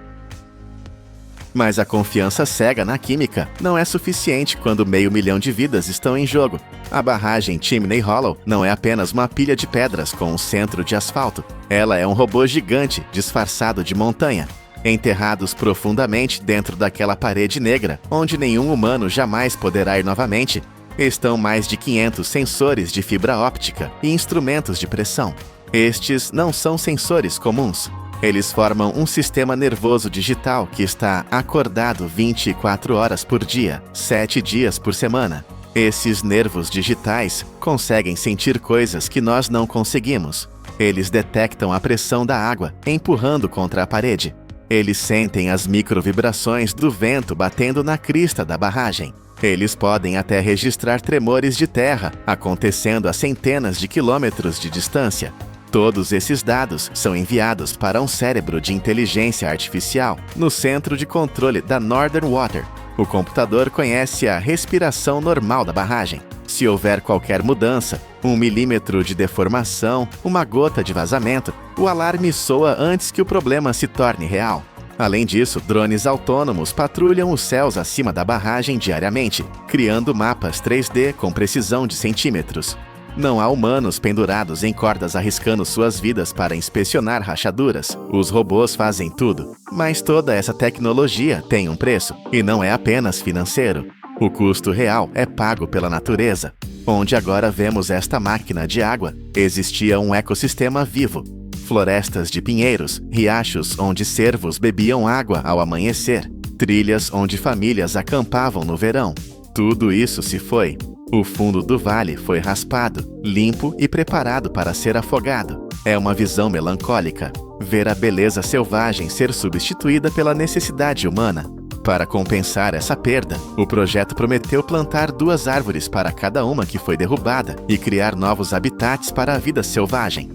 Speaker 1: Mas a confiança cega na química não é suficiente quando 500 mil de vidas estão em jogo. A barragem Chimney Hollow não é apenas uma pilha de pedras com um centro de asfalto. Ela é um robô gigante disfarçado de montanha, enterrados profundamente dentro daquela parede negra, onde nenhum humano jamais poderá ir novamente. Estão mais de 500 sensores de fibra óptica e instrumentos de pressão. Estes não são sensores comuns. Eles formam um sistema nervoso digital que está acordado 24 horas por dia, 7 dias por semana. Esses nervos digitais conseguem sentir coisas que nós não conseguimos. Eles detectam a pressão da água empurrando contra a parede. Eles sentem as microvibrações do vento batendo na crista da barragem. Eles podem até registrar tremores de terra acontecendo a centenas de quilômetros de distância. Todos esses dados são enviados para um cérebro de inteligência artificial no centro de controle da Northern Water. O computador conhece a respiração normal da barragem. Se houver qualquer mudança, 1 milímetro de deformação, uma gota de vazamento, o alarme soa antes que o problema se torne real. Além disso, drones autônomos patrulham os céus acima da barragem diariamente, criando mapas 3D com precisão de centímetros. Não há humanos pendurados em cordas arriscando suas vidas para inspecionar rachaduras. Os robôs fazem tudo. Mas toda essa tecnologia tem um preço, e não é apenas financeiro. O custo real é pago pela natureza. Onde agora vemos esta máquina de água, existia um ecossistema vivo. Florestas de pinheiros, riachos onde cervos bebiam água ao amanhecer, trilhas onde famílias acampavam no verão. Tudo isso se foi. O fundo do vale foi raspado, limpo e preparado para ser afogado. É uma visão melancólica, ver a beleza selvagem ser substituída pela necessidade humana. Para compensar essa perda, o projeto prometeu plantar 2 árvores para cada uma que foi derrubada e criar novos habitats para a vida selvagem.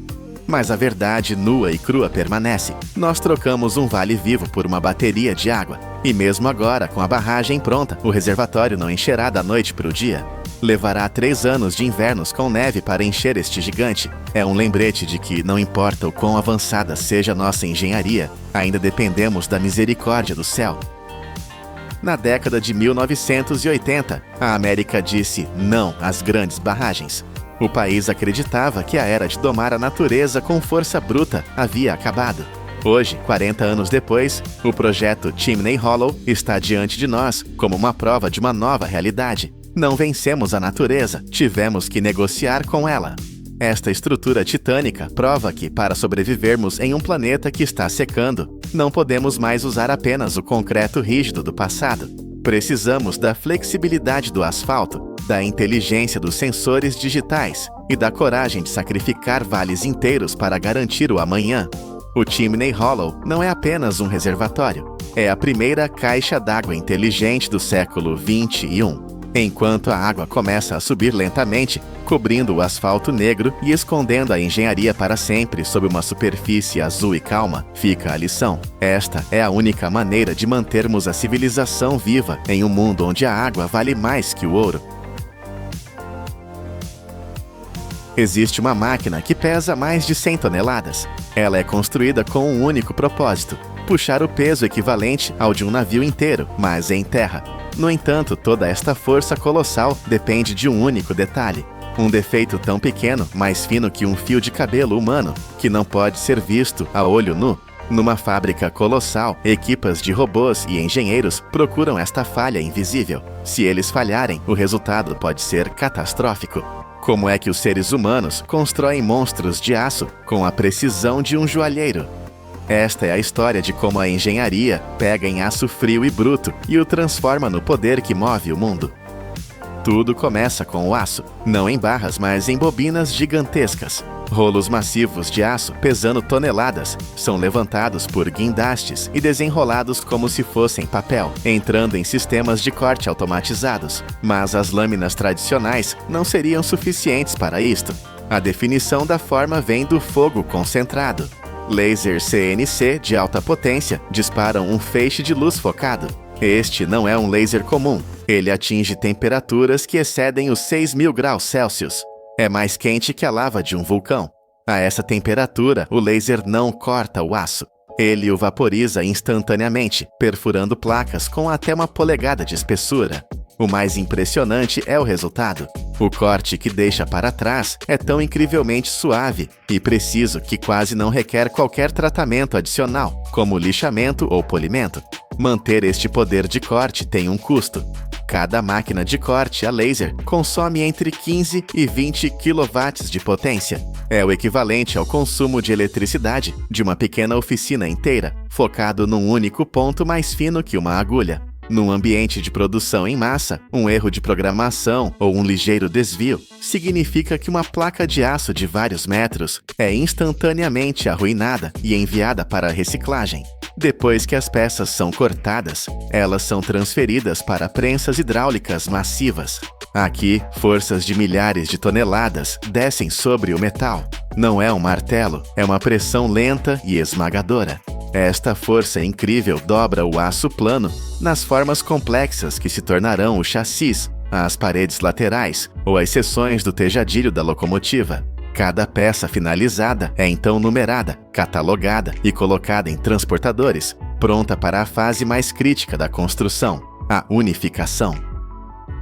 Speaker 1: Mas a verdade nua e crua permanece. Nós trocamos um vale vivo por uma bateria de água. E mesmo agora, com a barragem pronta, o reservatório não encherá da noite para o dia. Levará 3 anos de invernos com neve para encher este gigante. É um lembrete de que, não importa o quão avançada seja nossa engenharia, ainda dependemos da misericórdia do céu. Na década de 1980, a América disse não às grandes barragens. O país acreditava que a era de domar a natureza com força bruta havia acabado. Hoje, 40 anos depois, o projeto Chimney Hollow está diante de nós como uma prova de uma nova realidade. Não vencemos a natureza, tivemos que negociar com ela. Esta estrutura titânica prova que, para sobrevivermos em um planeta que está secando, não podemos mais usar apenas o concreto rígido do passado. Precisamos da flexibilidade do asfalto, da inteligência dos sensores digitais e da coragem de sacrificar vales inteiros para garantir o amanhã. O Chimney Hollow não é apenas um reservatório, é a primeira caixa d'água inteligente do século XXI. Enquanto a água começa a subir lentamente, cobrindo o asfalto negro e escondendo a engenharia para sempre sob uma superfície azul e calma, fica a lição. Esta é a única maneira de mantermos a civilização viva em um mundo onde a água vale mais que o ouro. Existe uma máquina que pesa mais de 100 toneladas. Ela é construída com um único propósito: puxar o peso equivalente ao de um navio inteiro, mas em terra. No entanto, toda esta força colossal depende de um único detalhe. Um defeito tão pequeno, mais fino que um fio de cabelo humano, que não pode ser visto a olho nu. Numa fábrica colossal, equipas de robôs e engenheiros procuram esta falha invisível. Se eles falharem, o resultado pode ser catastrófico. Como é que os seres humanos constroem monstros de aço com a precisão de um joalheiro? Esta é a história de como a engenharia pega em aço frio e bruto e o transforma no poder que move o mundo. Tudo começa com o aço, não em barras, mas em bobinas gigantescas. Rolos massivos de aço, pesando toneladas, são levantados por guindastes e desenrolados como se fossem papel, entrando em sistemas de corte automatizados. Mas as lâminas tradicionais não seriam suficientes para isto. A definição da forma vem do fogo concentrado. Laser CNC de alta potência disparam um feixe de luz focado. Este não é um laser comum. Ele atinge temperaturas que excedem os 6.000 graus Celsius. É mais quente que a lava de um vulcão. A essa temperatura, o laser não corta o aço. Ele o vaporiza instantaneamente, perfurando placas com até 1 polegada de espessura. O mais impressionante é o resultado. O corte que deixa para trás é tão incrivelmente suave e preciso que quase não requer qualquer tratamento adicional, como lixamento ou polimento. Manter este poder de corte tem um custo. Cada máquina de corte a laser consome entre 15 e 20 kW de potência. É o equivalente ao consumo de eletricidade de uma pequena oficina inteira, focado num único ponto mais fino que uma agulha. Num ambiente de produção em massa, um erro de programação ou um ligeiro desvio significa que uma placa de aço de vários metros é instantaneamente arruinada e enviada para a reciclagem. Depois que as peças são cortadas, elas são transferidas para prensas hidráulicas massivas. Aqui, forças de milhares de toneladas descem sobre o metal. Não é um martelo, é uma pressão lenta e esmagadora. Esta força incrível dobra o aço plano nas formas complexas que se tornarão o chassis, as paredes laterais ou as seções do tejadilho da locomotiva. Cada peça finalizada é então numerada, catalogada e colocada em transportadores, pronta para a fase mais crítica da construção, a unificação.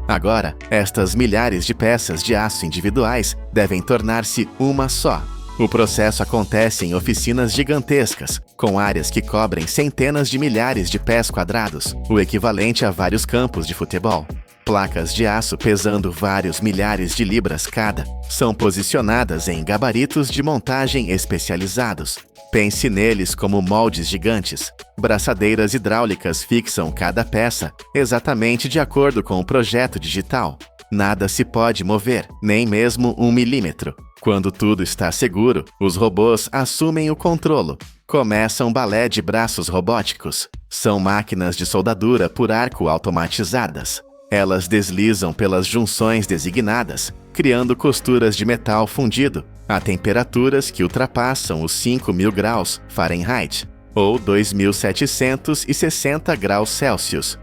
Speaker 1: Agora, estas milhares de peças de aço individuais devem tornar-se uma só. O processo acontece em oficinas gigantescas, com áreas que cobrem centenas de milhares de pés quadrados, o equivalente a vários campos de futebol. Placas de aço pesando vários milhares de libras cada são posicionadas em gabaritos de montagem especializados. Pense neles como moldes gigantes. Braçadeiras hidráulicas fixam cada peça exatamente de acordo com o projeto digital. Nada se pode mover, nem mesmo 1 milímetro. Quando tudo está seguro, os robôs assumem o controlo. Começa um balé de braços robóticos. São máquinas de soldadura por arco automatizadas. Elas deslizam pelas junções designadas, criando costuras de metal fundido a temperaturas que ultrapassam os 5.000 graus Fahrenheit, ou 2.760 graus Celsius.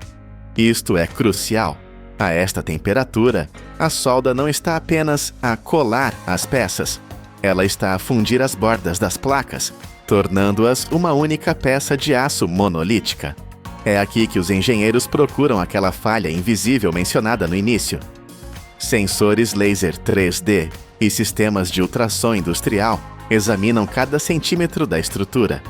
Speaker 1: Isto é crucial. A esta temperatura, a solda não está apenas a colar as peças, ela está a fundir as bordas das placas, tornando-as uma única peça de aço monolítica. É aqui que os engenheiros procuram aquela falha invisível mencionada no início. Sensores laser 3D e sistemas de ultrassom industrial examinam cada centímetro da estrutura.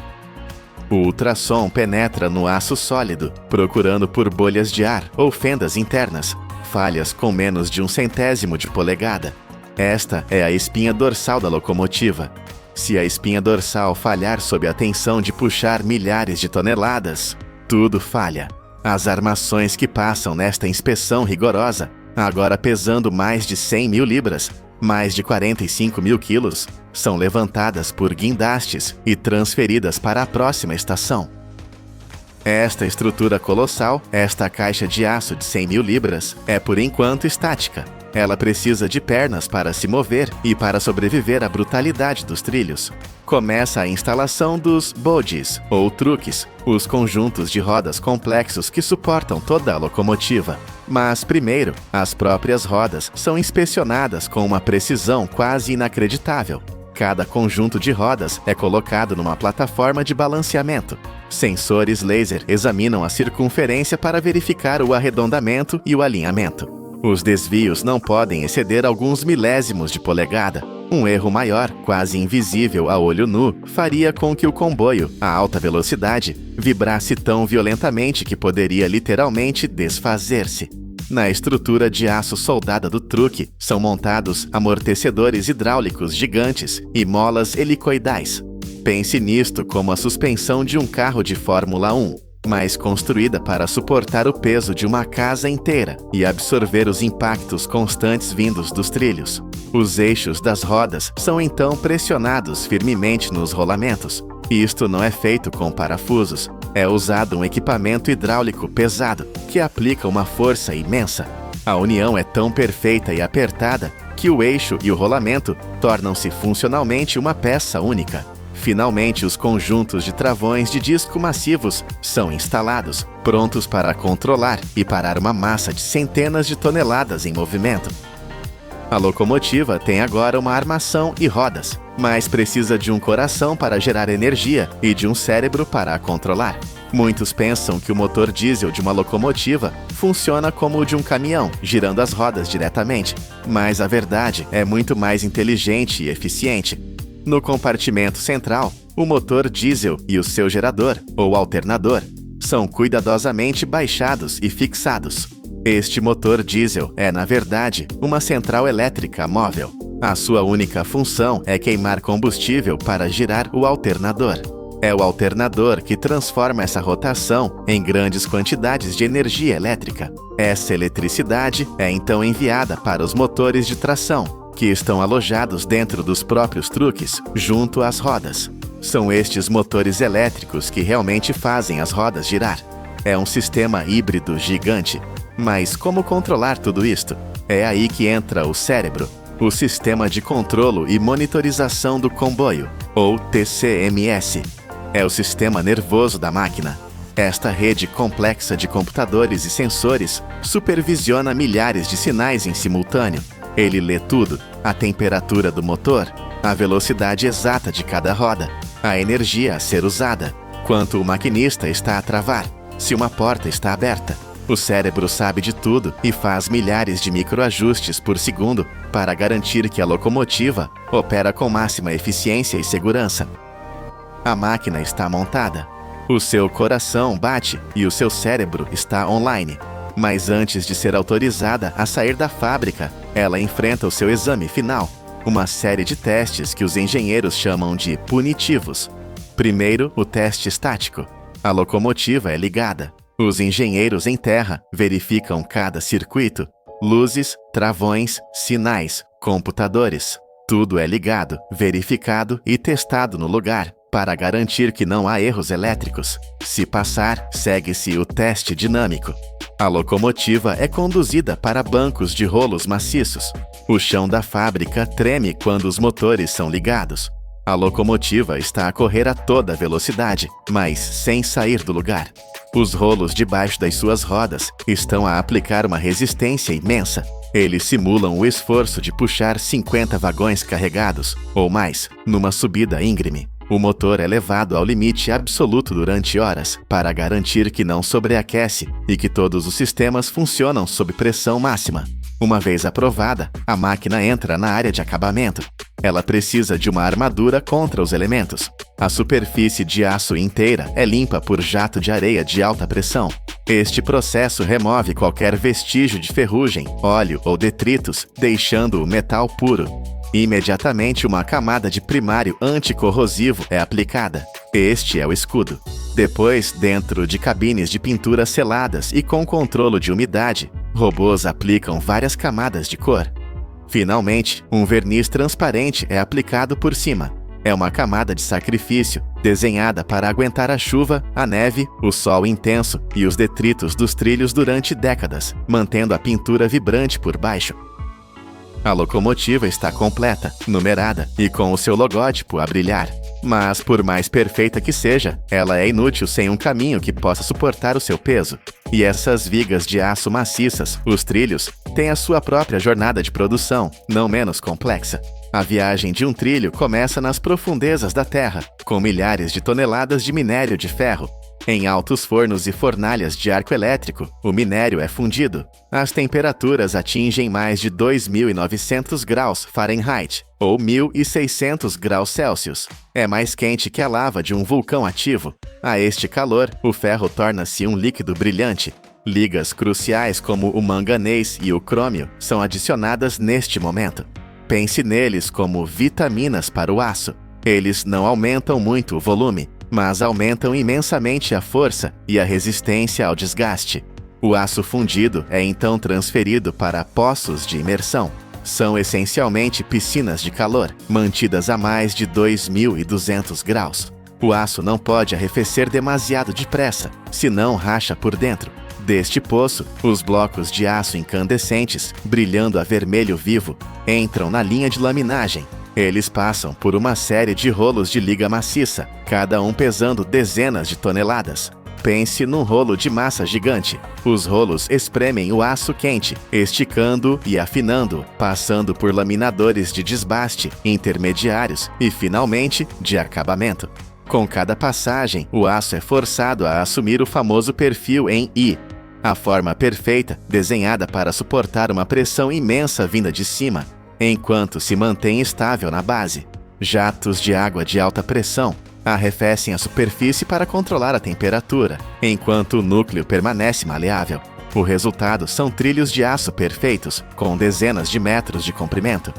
Speaker 1: O ultrassom penetra no aço sólido, procurando por bolhas de ar ou fendas internas, falhas com menos de 1/100º de polegada. Esta é a espinha dorsal da locomotiva. Se a espinha dorsal falhar sob a tensão de puxar milhares de toneladas, tudo falha. As armações que passam nesta inspeção rigorosa, agora pesando mais de 100.000 libras, mais de 45.000 quilos, são levantadas por guindastes e transferidas para a próxima estação. Esta estrutura colossal, esta caixa de aço de 100.000 libras, é por enquanto estática. Ela precisa de pernas para se mover e para sobreviver à brutalidade dos trilhos. Começa a instalação dos bogies, ou truques, os conjuntos de rodas complexos que suportam toda a locomotiva. Mas, primeiro, as próprias rodas são inspecionadas com uma precisão quase inacreditável. Cada conjunto de rodas é colocado numa plataforma de balanceamento. Sensores laser examinam a circunferência para verificar o arredondamento e o alinhamento. Os desvios não podem exceder alguns milésimos de polegada. Um erro maior, quase invisível a olho nu, faria com que o comboio, a alta velocidade, vibrasse tão violentamente que poderia literalmente desfazer-se. Na estrutura de aço soldada do truque, são montados amortecedores hidráulicos gigantes e molas helicoidais. Pense nisto como a suspensão de um carro de Fórmula 1, mas construída para suportar o peso de uma casa inteira e absorver os impactos constantes vindos dos trilhos. Os eixos das rodas são então pressionados firmemente nos rolamentos. Isto não é feito com parafusos. É usado um equipamento hidráulico pesado que aplica uma força imensa. A união é tão perfeita e apertada que o eixo e o rolamento tornam-se funcionalmente uma peça única. Finalmente, os conjuntos de travões de disco massivos são instalados, prontos para controlar e parar uma massa de centenas de toneladas em movimento. A locomotiva tem agora uma armação e rodas, mas precisa de um coração para gerar energia e de um cérebro para a controlar. Muitos pensam que o motor diesel de uma locomotiva funciona como o de um caminhão, girando as rodas diretamente, mas a verdade é muito mais inteligente e eficiente. No compartimento central, o motor diesel e o seu gerador, ou alternador, são cuidadosamente baixados e fixados. Este motor diesel é, na verdade, uma central elétrica móvel. A sua única função é queimar combustível para girar o alternador. É o alternador que transforma essa rotação em grandes quantidades de energia elétrica. Essa eletricidade é então enviada para os motores de tração, que estão alojados dentro dos próprios truques, junto às rodas. São estes motores elétricos que realmente fazem as rodas girar. É um sistema híbrido gigante. Mas como controlar tudo isto? É aí que entra o cérebro, o Sistema de Controlo e Monitorização do Comboio, ou TCMS. É o sistema nervoso da máquina. Esta rede complexa de computadores e sensores supervisiona milhares de sinais em simultâneo. Ele lê tudo: a temperatura do motor, a velocidade exata de cada roda, a energia a ser usada, quanto o maquinista está a travar, se uma porta está aberta. O cérebro sabe de tudo e faz milhares de microajustes por segundo para garantir que a locomotiva opera com máxima eficiência e segurança. A máquina está montada. O seu coração bate e o seu cérebro está online. Mas antes de ser autorizada a sair da fábrica, ela enfrenta o seu exame final, uma série de testes que os engenheiros chamam de punitivos. Primeiro, o teste estático. A locomotiva é ligada. Os engenheiros em terra verificam cada circuito, luzes, travões, sinais, computadores. Tudo é ligado, verificado e testado no lugar, para garantir que não há erros elétricos. Se passar, segue-se o teste dinâmico. A locomotiva é conduzida para bancos de rolos maciços. O chão da fábrica treme quando os motores são ligados. A locomotiva está a correr a toda velocidade, mas sem sair do lugar. Os rolos debaixo das suas rodas estão a aplicar uma resistência imensa. Eles simulam o esforço de puxar 50 vagões carregados, ou mais, numa subida íngreme. O motor é levado ao limite absoluto durante horas para garantir que não sobreaquece e que todos os sistemas funcionam sob pressão máxima. Uma vez aprovada, a máquina entra na área de acabamento. Ela precisa de uma armadura contra os elementos. A superfície de aço inteira é limpa por jato de areia de alta pressão. Este processo remove qualquer vestígio de ferrugem, óleo ou detritos, deixando o metal puro. Imediatamente, uma camada de primário anticorrosivo é aplicada. Este é o escudo. Depois, dentro de cabines de pintura seladas e com controle de umidade, robôs aplicam várias camadas de cor. Finalmente, um verniz transparente é aplicado por cima. É uma camada de sacrifício, desenhada para aguentar a chuva, a neve, o sol intenso e os detritos dos trilhos durante décadas, mantendo a pintura vibrante por baixo. A locomotiva está completa, numerada e com o seu logótipo a brilhar. Mas, por mais perfeita que seja, ela é inútil sem um caminho que possa suportar o seu peso. E essas vigas de aço maciças, os trilhos, têm a sua própria jornada de produção, não menos complexa. A viagem de um trilho começa nas profundezas da Terra, com milhares de toneladas de minério de ferro. Em altos fornos e fornalhas de arco elétrico, o minério é fundido. As temperaturas atingem mais de 2.900 graus Fahrenheit, ou 1.600 graus Celsius. É mais quente que a lava de um vulcão ativo. A este calor, o ferro torna-se um líquido brilhante. Ligas cruciais como o manganês e o crômio são adicionadas neste momento. Pense neles como vitaminas para o aço. Eles não aumentam muito o volume, mas aumentam imensamente a força e a resistência ao desgaste. O aço fundido é então transferido para poços de imersão. São essencialmente piscinas de calor, mantidas a mais de 2.200 graus. O aço não pode arrefecer demasiado depressa, senão racha por dentro. Deste poço, os blocos de aço incandescentes, brilhando a vermelho vivo, entram na linha de laminagem. Eles passam por uma série de rolos de liga maciça, cada um pesando dezenas de toneladas. Pense num rolo de massa gigante. Os rolos espremem o aço quente, esticando e afinando, passando por laminadores de desbaste, intermediários e, finalmente, de acabamento. Com cada passagem, o aço é forçado a assumir o famoso perfil em I, a forma perfeita desenhada para suportar uma pressão imensa vinda de cima, enquanto se mantém estável na base. Jatos de água de alta pressão arrefecem a superfície para controlar a temperatura, enquanto o núcleo permanece maleável. O resultado são trilhos de aço perfeitos, com dezenas de metros de comprimento.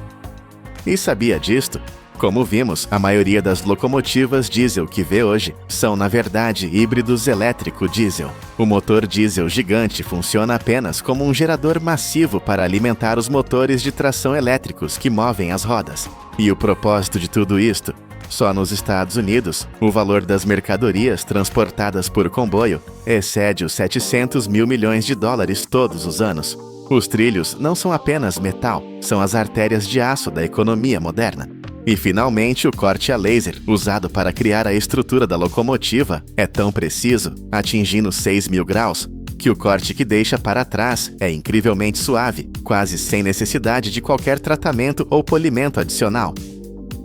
Speaker 1: E sabia disto? Como vimos, a maioria das locomotivas diesel que vê hoje são, na verdade, híbridos elétrico-diesel. O motor diesel gigante funciona apenas como um gerador massivo para alimentar os motores de tração elétricos que movem as rodas. E o propósito de tudo isto? Só nos Estados Unidos, o valor das mercadorias transportadas por comboio excede os 700 mil milhões de dólares todos os anos. Os trilhos não são apenas metal, são as artérias de aço da economia moderna. E, finalmente, o corte a laser, usado para criar a estrutura da locomotiva, é tão preciso, atingindo 6.000 graus, que o corte que deixa para trás é incrivelmente suave, quase sem necessidade de qualquer tratamento ou polimento adicional.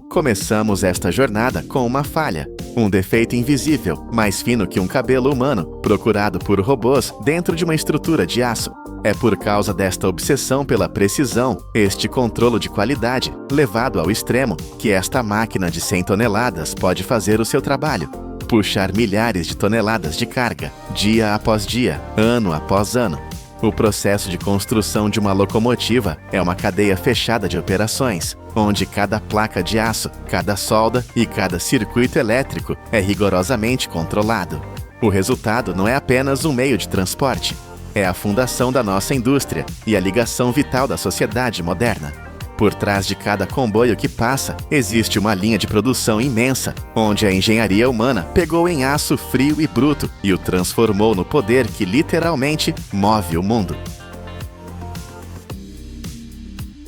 Speaker 1: Começamos esta jornada com uma falha, um defeito invisível, mais fino que um cabelo humano, procurado por robôs dentro de uma estrutura de aço. É por causa desta obsessão pela precisão, este controle de qualidade, levado ao extremo, que esta máquina de 100 toneladas pode fazer o seu trabalho. Puxar milhares de toneladas de carga, dia após dia, ano após ano. O processo de construção de uma locomotiva é uma cadeia fechada de operações, onde cada placa de aço, cada solda e cada circuito elétrico é rigorosamente controlado. O resultado não é apenas um meio de transporte, é a fundação da nossa indústria e a ligação vital da sociedade moderna. Por trás de cada comboio que passa, existe uma linha de produção imensa, onde a engenharia humana pegou em aço frio e bruto e o transformou no poder que literalmente move o mundo.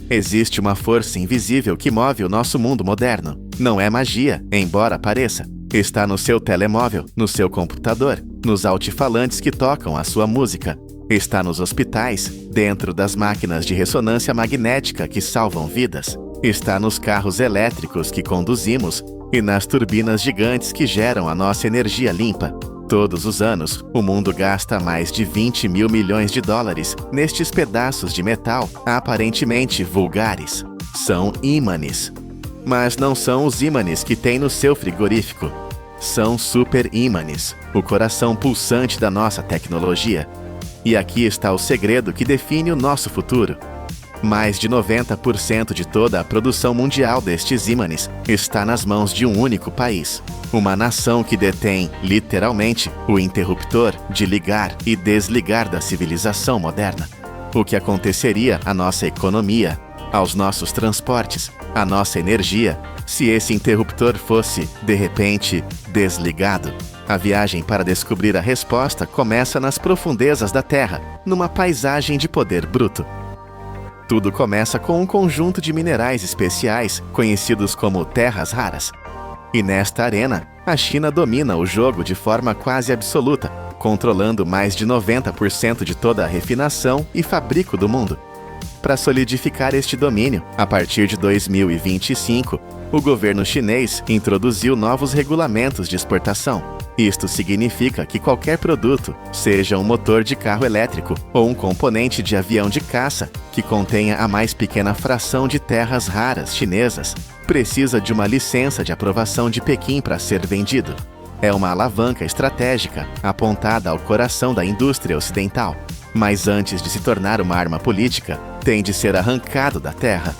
Speaker 1: Existe uma força invisível que move o nosso mundo moderno. Não é magia, embora pareça. Está no seu telemóvel, no seu computador, nos altifalantes que tocam a sua música. Está nos hospitais, dentro das máquinas de ressonância magnética que salvam vidas. Está nos carros elétricos que conduzimos e nas turbinas gigantes que geram a nossa energia limpa. Todos os anos, o mundo gasta mais de 20 mil milhões de dólares nestes pedaços de metal aparentemente vulgares. São ímãs. Mas não são os ímãs que tem no seu frigorífico. São super-ímãs, o coração pulsante da nossa tecnologia. E aqui está o segredo que define o nosso futuro. Mais de 90% de toda a produção mundial destes ímãs está nas mãos de um único país. Uma nação que detém, literalmente, o interruptor de ligar e desligar da civilização moderna. O que aconteceria à nossa economia, aos nossos transportes, à nossa energia, se esse interruptor fosse, de repente, desligado? A viagem para descobrir a resposta começa nas profundezas da Terra, numa paisagem de poder bruto. Tudo começa com um conjunto de minerais especiais, conhecidos como terras raras. E nesta arena, a China domina o jogo de forma quase absoluta, controlando mais de 90% de toda a refinação e fabrico do mundo. Para solidificar este domínio, a partir de 2025, o governo chinês introduziu novos regulamentos de exportação. Isto significa que qualquer produto, seja um motor de carro elétrico ou um componente de avião de caça, que contenha a mais pequena fração de terras raras chinesas, precisa de uma licença de aprovação de Pequim para ser vendido. é uma alavanca estratégica apontada ao coração da indústria ocidental. Mas antes de se tornar uma arma política, tem de ser arrancado da terra.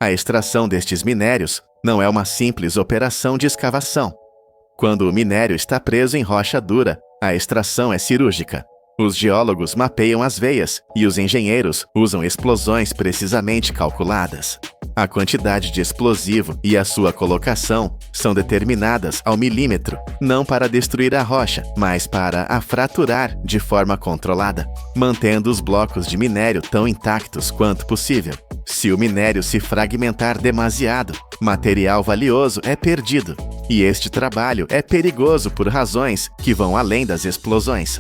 Speaker 1: A extração destes minérios não é uma simples operação de escavação. Quando o minério está preso em rocha dura, a extração é cirúrgica. Os geólogos mapeiam as veias e os engenheiros usam explosões precisamente calculadas. A quantidade de explosivo e a sua colocação são determinadas ao milímetro, não para destruir a rocha, mas para a fraturar de forma controlada, mantendo os blocos de minério tão intactos quanto possível. Se o minério se fragmentar demasiado, material valioso é perdido, e este trabalho é perigoso por razões que vão além das explosões.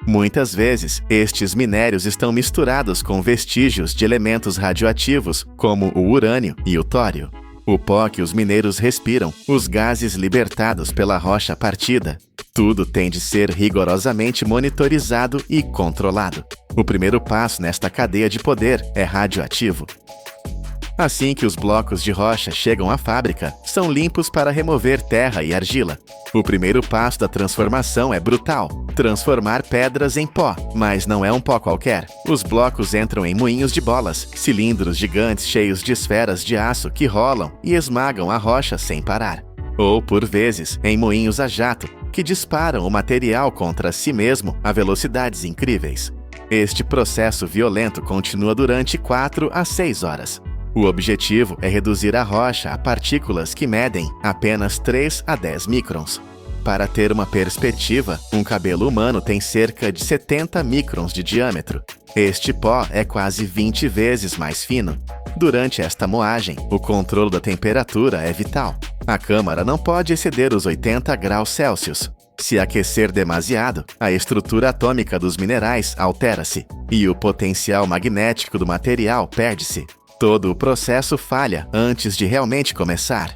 Speaker 1: Muitas vezes, estes minérios estão misturados com vestígios de elementos radioativos, como o urânio e o tório. O pó que os mineiros respiram, os gases libertados pela rocha partida. Tudo tem de ser rigorosamente monitorizado e controlado. O primeiro passo nesta cadeia de poder é radioativo. Assim que os blocos de rocha chegam à fábrica, são limpos para remover terra e argila. O primeiro passo da transformação é brutal: transformar pedras em pó, mas não é um pó qualquer. Os blocos entram em moinhos de bolas, cilindros gigantes cheios de esferas de aço que rolam e esmagam a rocha sem parar. Ou, por vezes, em moinhos a jato, que disparam o material contra si mesmo a velocidades incríveis. Este processo violento continua durante 4 a 6 horas. O objetivo é reduzir a rocha a partículas que medem apenas 3 a 10 microns. Para ter uma perspectiva, um cabelo humano tem cerca de 70 microns de diâmetro. Este pó é quase 20 vezes mais fino. Durante esta moagem, o controle da temperatura é vital. A câmara não pode exceder os 80 graus Celsius. Se aquecer demasiado, a estrutura atômica dos minerais altera-se e o potencial magnético do material perde-se. Todo o processo falha antes de realmente começar.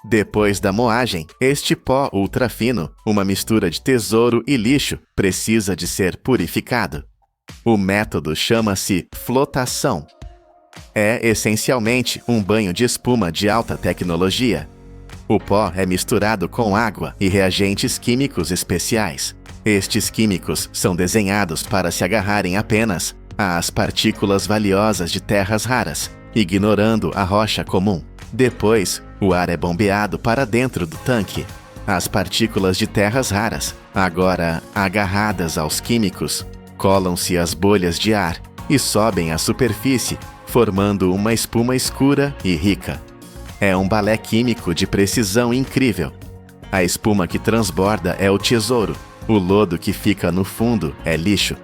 Speaker 1: Depois da moagem, este pó ultrafino, uma mistura de tesouro e lixo, precisa de ser purificado. O método chama-se flotação. É essencialmente um banho de espuma de alta tecnologia. O pó é misturado com água e reagentes químicos especiais. Estes químicos são desenhados para se agarrarem apenas às partículas valiosas de terras raras, ignorando a rocha comum. Depois, o ar é bombeado para dentro do tanque. As partículas de terras raras, agora agarradas aos químicos, colam-se às bolhas de ar e sobem à superfície, formando uma espuma escura e rica. É um balé químico de precisão incrível. A espuma que transborda é o tesouro, o lodo que fica no fundo é lixo.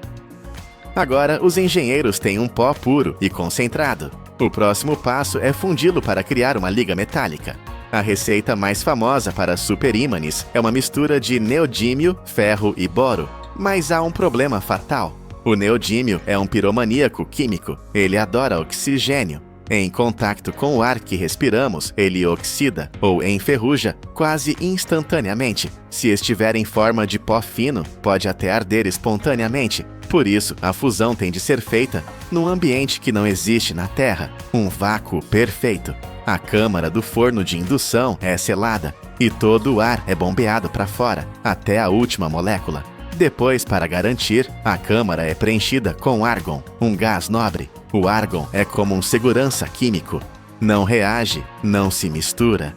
Speaker 1: Agora, os engenheiros têm um pó puro e concentrado. O próximo passo é fundi-lo para criar uma liga metálica. A receita mais famosa para superímãs é uma mistura de neodímio, ferro e boro. Mas há um problema fatal. O neodímio é um piromaníaco químico. Ele adora oxigênio. Em contato com o ar que respiramos, ele oxida ou enferruja quase instantaneamente. Se estiver em forma de pó fino, pode até arder espontaneamente. Por isso, a fusão tem de ser feita num ambiente que não existe na Terra, um vácuo perfeito. A câmara do forno de indução é selada e todo o ar é bombeado para fora, até a última molécula. Depois, para garantir, a câmara é preenchida com argon, um gás nobre. O argon é como um segurança químico. Não reage, não se mistura.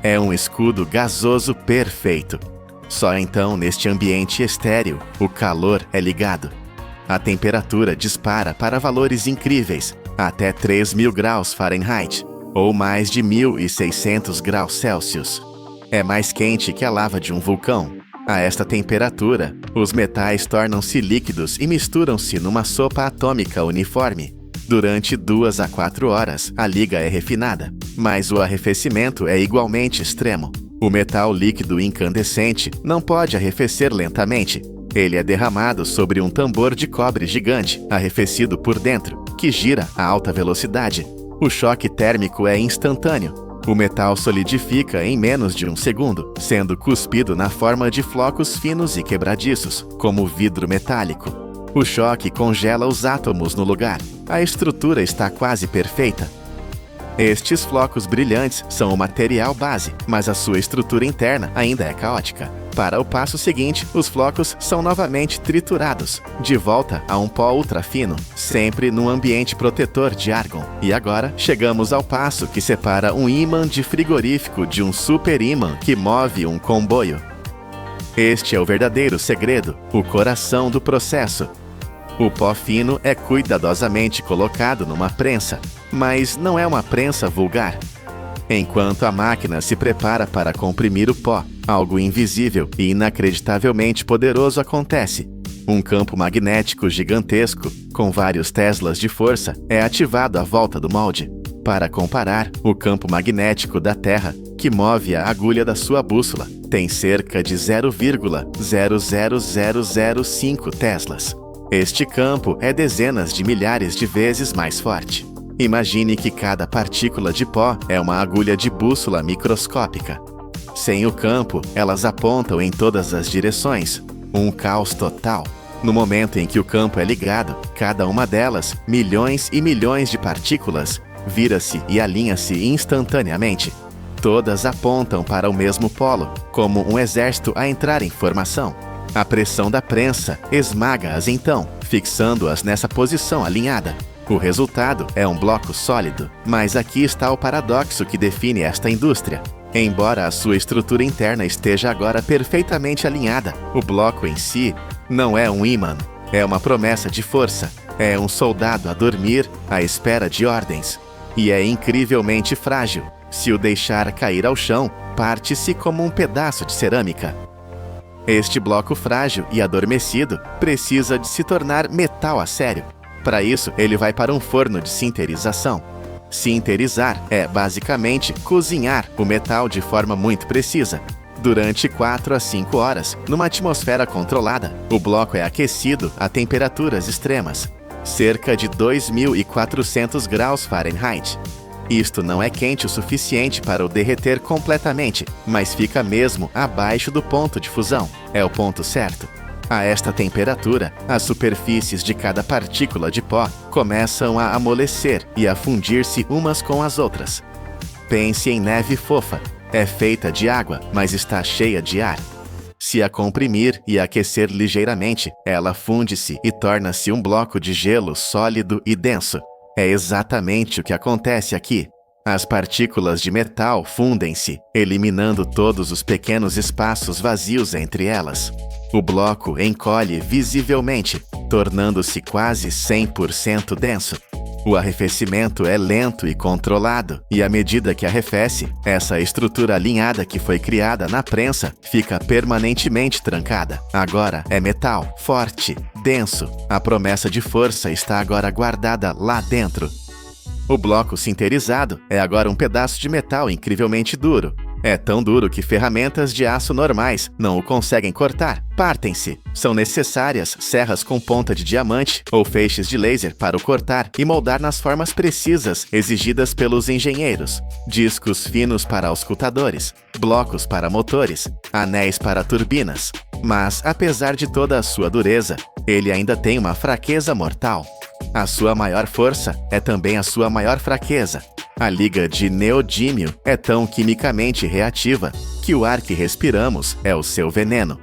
Speaker 1: É um escudo gasoso perfeito. Só então, neste ambiente estéril, o calor é ligado. A temperatura dispara para valores incríveis, até 3.000 graus Fahrenheit, ou mais de 1.600 graus Celsius. É mais quente que a lava de um vulcão. A esta temperatura, os metais tornam-se líquidos e misturam-se numa sopa atômica uniforme. Durante 2 a 4 horas, a liga é refinada, mas o arrefecimento é igualmente extremo. O metal líquido incandescente não pode arrefecer lentamente. Ele é derramado sobre um tambor de cobre gigante, arrefecido por dentro, que gira a alta velocidade. O choque térmico é instantâneo. O metal solidifica em menos de 1 segundo, sendo cuspido na forma de flocos finos e quebradiços, como vidro metálico. O choque congela os átomos no lugar. A estrutura está quase perfeita. Estes flocos brilhantes são o material base, mas a sua estrutura interna ainda é caótica. Para o passo seguinte, os flocos são novamente triturados, de volta a um pó ultra fino, sempre num ambiente protetor de argon. E agora, chegamos ao passo que separa um ímã de frigorífico de um super ímã que move um comboio. Este é o verdadeiro segredo, o coração do processo. O pó fino é cuidadosamente colocado numa prensa, mas não é uma prensa vulgar. Enquanto a máquina se prepara para comprimir o pó, algo invisível e inacreditavelmente poderoso acontece. Um campo magnético gigantesco, com vários teslas de força, é ativado à volta do molde. Para comparar, o campo magnético da Terra, que move a agulha da sua bússola, tem cerca de 0,00005 teslas. Este campo é dezenas de milhares de vezes mais forte. Imagine que cada partícula de pó é uma agulha de bússola microscópica. Sem o campo, elas apontam em todas as direções. Um caos total. No momento em que o campo é ligado, cada uma delas, milhões e milhões de partículas, vira-se e alinha-se instantaneamente. Todas apontam para o mesmo polo, como um exército a entrar em formação. A pressão da prensa esmaga-as então, fixando-as nessa posição alinhada. O resultado é um bloco sólido, mas aqui está o paradoxo que define esta indústria. Embora a sua estrutura interna esteja agora perfeitamente alinhada, o bloco em si não é um ímã, é uma promessa de força, é um soldado a dormir à espera de ordens. E é incrivelmente frágil. Se o deixar cair ao chão, parte-se como um pedaço de cerâmica. Este bloco frágil e adormecido precisa de se tornar metal a sério. Para isso, ele vai para um forno de sinterização. Sinterizar é, basicamente, cozinhar o metal de forma muito precisa. Durante 4 a 5 horas, numa atmosfera controlada, o bloco é aquecido a temperaturas extremas, cerca de 2.400 graus Fahrenheit. Isto não é quente o suficiente para o derreter completamente, mas fica mesmo abaixo do ponto de fusão. É o ponto certo. A esta temperatura, as superfícies de cada partícula de pó começam a amolecer e a fundir-se umas com as outras. Pense em neve fofa. É feita de água, mas está cheia de ar. Se a comprimir e aquecer ligeiramente, ela funde-se e torna-se um bloco de gelo sólido e denso. É exatamente o que acontece aqui. As partículas de metal fundem-se, eliminando todos os pequenos espaços vazios entre elas. O bloco encolhe visivelmente, tornando-se quase 100% denso. O arrefecimento é lento e controlado, e à medida que arrefece, essa estrutura alinhada que foi criada na prensa fica permanentemente trancada. Agora é metal, forte, denso. A promessa de força está agora guardada lá dentro. O bloco sinterizado é agora um pedaço de metal incrivelmente duro. É tão duro que ferramentas de aço normais não o conseguem cortar. Partem-se. São necessárias serras com ponta de diamante ou feixes de laser para o cortar e moldar nas formas precisas exigidas pelos engenheiros. Discos finos para auscultadores, blocos para motores, anéis para turbinas. Mas, apesar de toda a sua dureza, ele ainda tem uma fraqueza mortal. A sua maior força é também a sua maior fraqueza. A liga de neodímio é tão quimicamente reativa que o ar que respiramos é o seu veneno.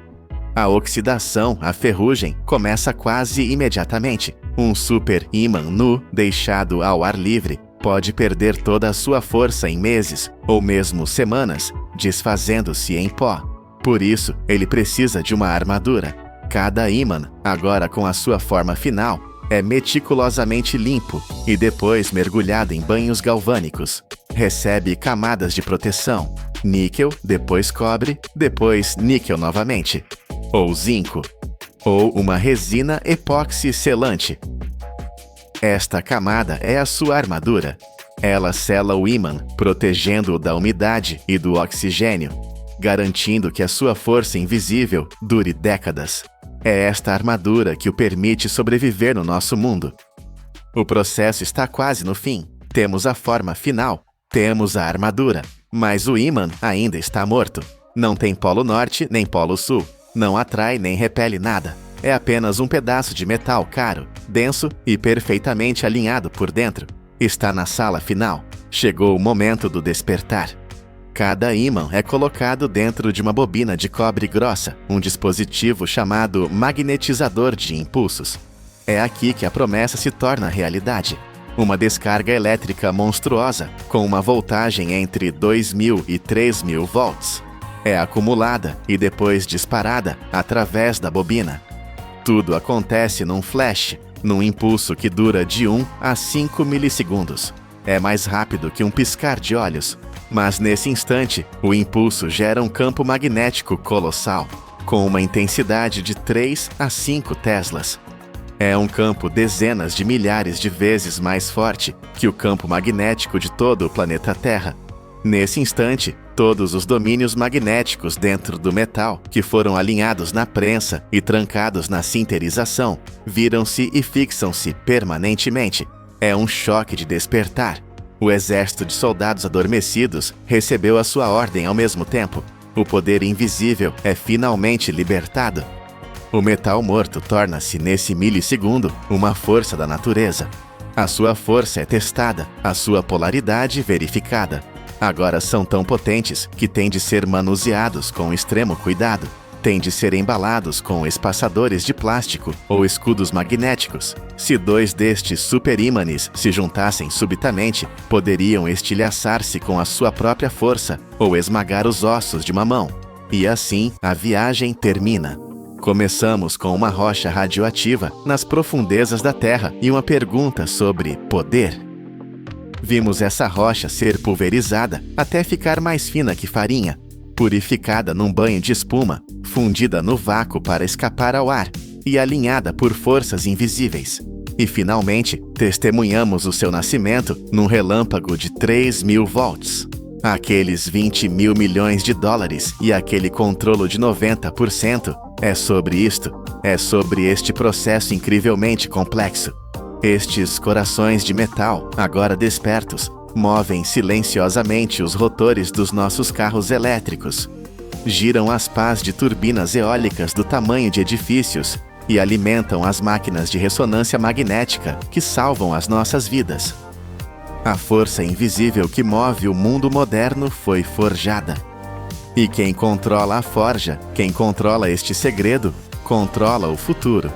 Speaker 1: A oxidação, a ferrugem, começa quase imediatamente. Um super ímã nu, deixado ao ar livre, pode perder toda a sua força em meses, ou mesmo semanas, desfazendo-se em pó. Por isso, ele precisa de uma armadura. Cada ímã, agora com a sua forma final, é meticulosamente limpo e depois mergulhado em banhos galvânicos. Recebe camadas de proteção, níquel, depois cobre, depois níquel novamente, ou zinco, ou uma resina epóxi selante. Esta camada é a sua armadura. Ela sela o ímã, protegendo-o da umidade e do oxigênio, garantindo que a sua força invisível dure décadas. É esta armadura que o permite sobreviver no nosso mundo. O processo está quase no fim. Temos a forma final, temos a armadura, mas o ímã ainda está morto. Não tem polo norte nem polo sul, não atrai nem repele nada. É apenas um pedaço de metal caro, denso e perfeitamente alinhado por dentro. Está na sala final. Chegou o momento do despertar. Cada ímã é colocado dentro de uma bobina de cobre grossa, um dispositivo chamado magnetizador de impulsos. É aqui que a promessa se torna realidade. Uma descarga elétrica monstruosa, com uma voltagem entre 2.000 e 3.000 volts. É acumulada e depois disparada através da bobina. Tudo acontece num flash, num impulso que dura de 1 a 5 milissegundos. É mais rápido que um piscar de olhos. Mas nesse instante, o impulso gera um campo magnético colossal, com uma intensidade de 3 a 5 teslas. É um campo dezenas de milhares de vezes mais forte que o campo magnético de todo o planeta Terra. Nesse instante, todos os domínios magnéticos dentro do metal, que foram alinhados na prensa e trancados na sinterização, viram-se e fixam-se permanentemente. É um choque de despertar. O exército de soldados adormecidos recebeu a sua ordem ao mesmo tempo. O poder invisível é finalmente libertado. O metal morto torna-se, nesse milissegundo, uma força da natureza. A sua força é testada, a sua polaridade verificada. Agora são tão potentes que têm de ser manuseados com extremo cuidado. Têm de ser embalados com espaçadores de plástico ou escudos magnéticos. Se 2 destes superímãs se juntassem subitamente, poderiam estilhaçar-se com a sua própria força ou esmagar os ossos de uma mão. E assim, a viagem termina. Começamos com uma rocha radioativa nas profundezas da Terra e uma pergunta sobre poder. Vimos essa rocha ser pulverizada até ficar mais fina que farinha, purificada num banho de espuma, fundida no vácuo para escapar ao ar e alinhada por forças invisíveis. E finalmente, testemunhamos o seu nascimento num relâmpago de 3.000 volts. Aqueles 20 mil milhões de dólares e aquele controlo de 90%, é sobre isto, é sobre este processo incrivelmente complexo. Estes corações de metal, agora despertos, movem silenciosamente os rotores dos nossos carros elétricos. Giram as pás de turbinas eólicas do tamanho de edifícios e alimentam as máquinas de ressonância magnética que salvam as nossas vidas. A força invisível que move o mundo moderno foi forjada. E quem controla a forja, quem controla este segredo, controla o futuro.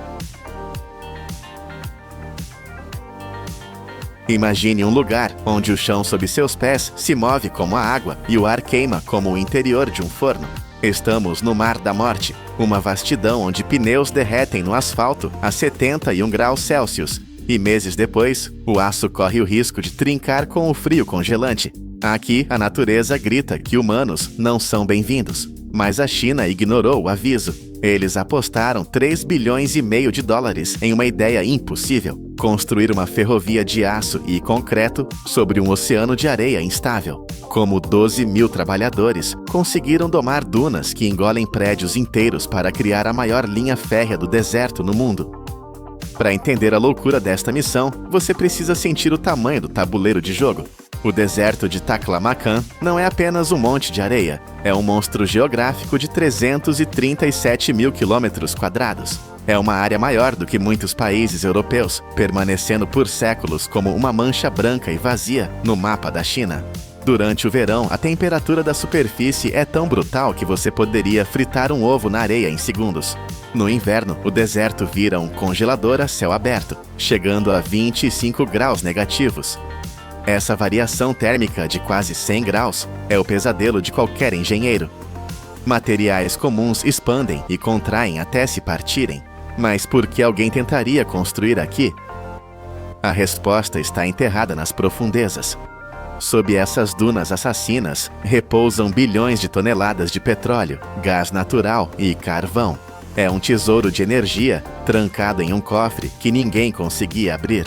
Speaker 1: Imagine um lugar onde o chão sob seus pés se move como a água e o ar queima como o interior de um forno. Estamos no Mar da Morte, uma vastidão onde pneus derretem no asfalto a 71 graus Celsius. E meses depois, o aço corre o risco de trincar com o frio congelante. Aqui, a natureza grita que humanos não são bem-vindos. Mas a China ignorou o aviso. Eles apostaram 3,5 bilhões de dólares em uma ideia impossível: construir uma ferrovia de aço e concreto sobre um oceano de areia instável. Como 12 mil trabalhadores conseguiram domar dunas que engolem prédios inteiros para criar a maior linha férrea do deserto no mundo. Para entender a loucura desta missão, você precisa sentir o tamanho do tabuleiro de jogo. O deserto de Taklamakan não é apenas um monte de areia, é um monstro geográfico de 337 mil quilômetros quadrados. É uma área maior do que muitos países europeus, permanecendo por séculos como uma mancha branca e vazia no mapa da China. Durante o verão, a temperatura da superfície é tão brutal que você poderia fritar um ovo na areia em segundos. No inverno, o deserto vira um congelador a céu aberto, chegando a 25 graus negativos. Essa variação térmica de quase 100 graus é o pesadelo de qualquer engenheiro. Materiais comuns expandem e contraem até se partirem. Mas por que alguém tentaria construir aqui? A resposta está enterrada nas profundezas. Sob essas dunas assassinas, repousam bilhões de toneladas de petróleo, gás natural e carvão. É um tesouro de energia trancado em um cofre que ninguém conseguia abrir.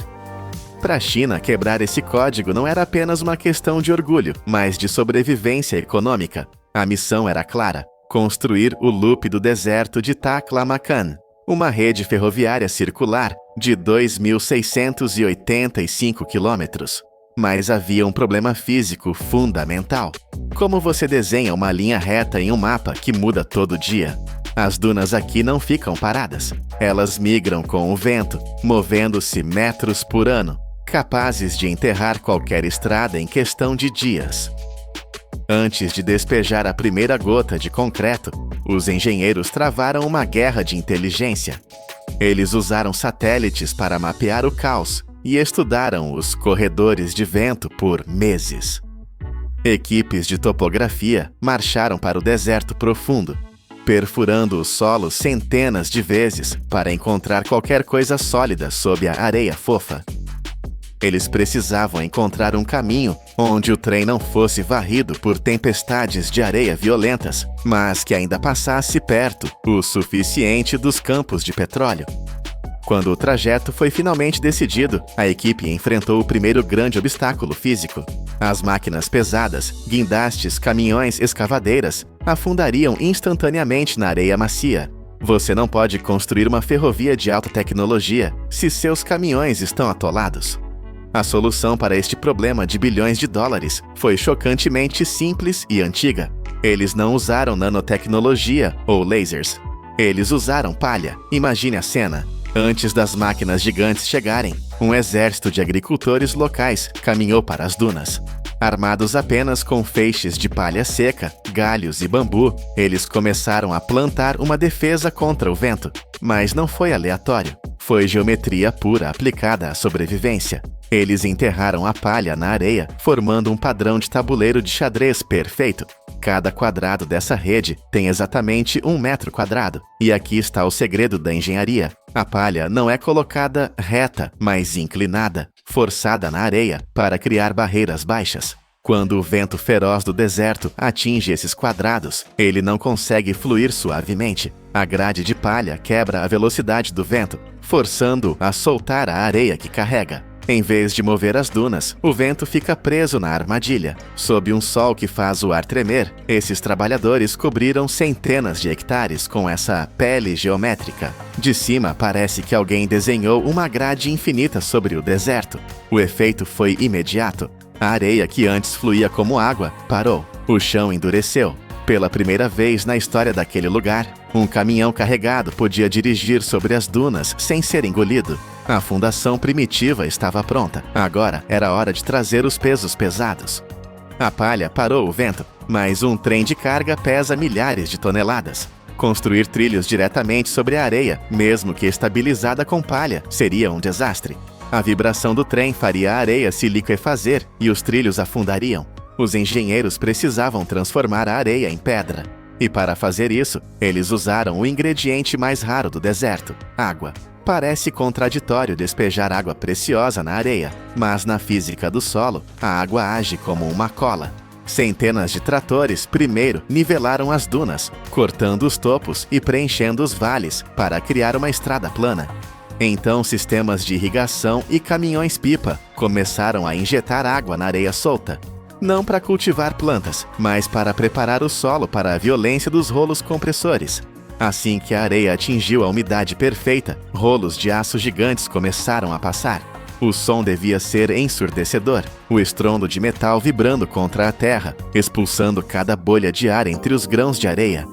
Speaker 1: Para a China, quebrar esse código não era apenas uma questão de orgulho, mas de sobrevivência econômica. A missão era clara: construir o loop do deserto de Taklamakan, uma rede ferroviária circular de 2.685 quilômetros. Mas havia um problema físico fundamental. Como você desenha uma linha reta em um mapa que muda todo dia? As dunas aqui não ficam paradas. Elas migram com o vento, movendo-se metros por ano. capazes de enterrar qualquer estrada em questão de dias. Antes de despejar a primeira gota de concreto, os engenheiros travaram uma guerra de inteligência. Eles usaram satélites para mapear o caos e estudaram os corredores de vento por meses. Equipes de topografia marcharam para o deserto profundo, perfurando o solo centenas de vezes para encontrar qualquer coisa sólida sob a areia fofa. Eles precisavam encontrar um caminho onde o trem não fosse varrido por tempestades de areia violentas, mas que ainda passasse perto o suficiente dos campos de petróleo. Quando o trajeto foi finalmente decidido, a equipe enfrentou o primeiro grande obstáculo físico. As máquinas pesadas, guindastes, caminhões, escavadeiras, afundariam instantaneamente na areia macia. Você não pode construir uma ferrovia de alta tecnologia se seus caminhões estão atolados. A solução para este problema de bilhões de dólares foi chocantemente simples e antiga. Eles não usaram nanotecnologia ou lasers. Eles usaram palha. Imagine a cena. Antes das máquinas gigantes chegarem, um exército de agricultores locais caminhou para as dunas. Armados apenas com feixes de palha seca, galhos e bambu, eles começaram a plantar uma defesa contra o vento. Mas não foi aleatório. Foi geometria pura aplicada à sobrevivência. Eles enterraram a palha na areia, formando um padrão de tabuleiro de xadrez perfeito. Cada quadrado dessa rede tem exatamente 1 metro quadrado. E aqui está o segredo da engenharia. A palha não é colocada reta, mas inclinada, forçada na areia para criar barreiras baixas. Quando o vento feroz do deserto atinge esses quadrados, ele não consegue fluir suavemente. A grade de palha quebra a velocidade do vento, forçando-o a soltar a areia que carrega. Em vez de mover as dunas, o vento fica preso na armadilha. Sob um sol que faz o ar tremer, esses trabalhadores cobriram centenas de hectares com essa pele geométrica. De cima, parece que alguém desenhou uma grade infinita sobre o deserto. O efeito foi imediato. A areia que antes fluía como água parou. O chão endureceu. Pela primeira vez na história daquele lugar, um caminhão carregado podia dirigir sobre as dunas sem ser engolido. A fundação primitiva estava pronta. Agora era hora de trazer os pesos pesados. A palha parou o vento, mas um trem de carga pesa milhares de toneladas. Construir trilhos diretamente sobre a areia, mesmo que estabilizada com palha, seria um desastre. A vibração do trem faria a areia se liquefazer e os trilhos afundariam. Os engenheiros precisavam transformar a areia em pedra. E para fazer isso, eles usaram o ingrediente mais raro do deserto: água. Parece contraditório despejar água preciosa na areia, mas na física do solo, a água age como uma cola. Centenas de tratores primeiro nivelaram as dunas, cortando os topos e preenchendo os vales para criar uma estrada plana. Então, sistemas de irrigação e caminhões-pipa começaram a injetar água na areia solta. Não para cultivar plantas, mas para preparar o solo para a violência dos rolos compressores. Assim que a areia atingiu a umidade perfeita, rolos de aço gigantes começaram a passar. O som devia ser ensurdecedor, o estrondo de metal vibrando contra a terra, expulsando cada bolha de ar entre os grãos de areia.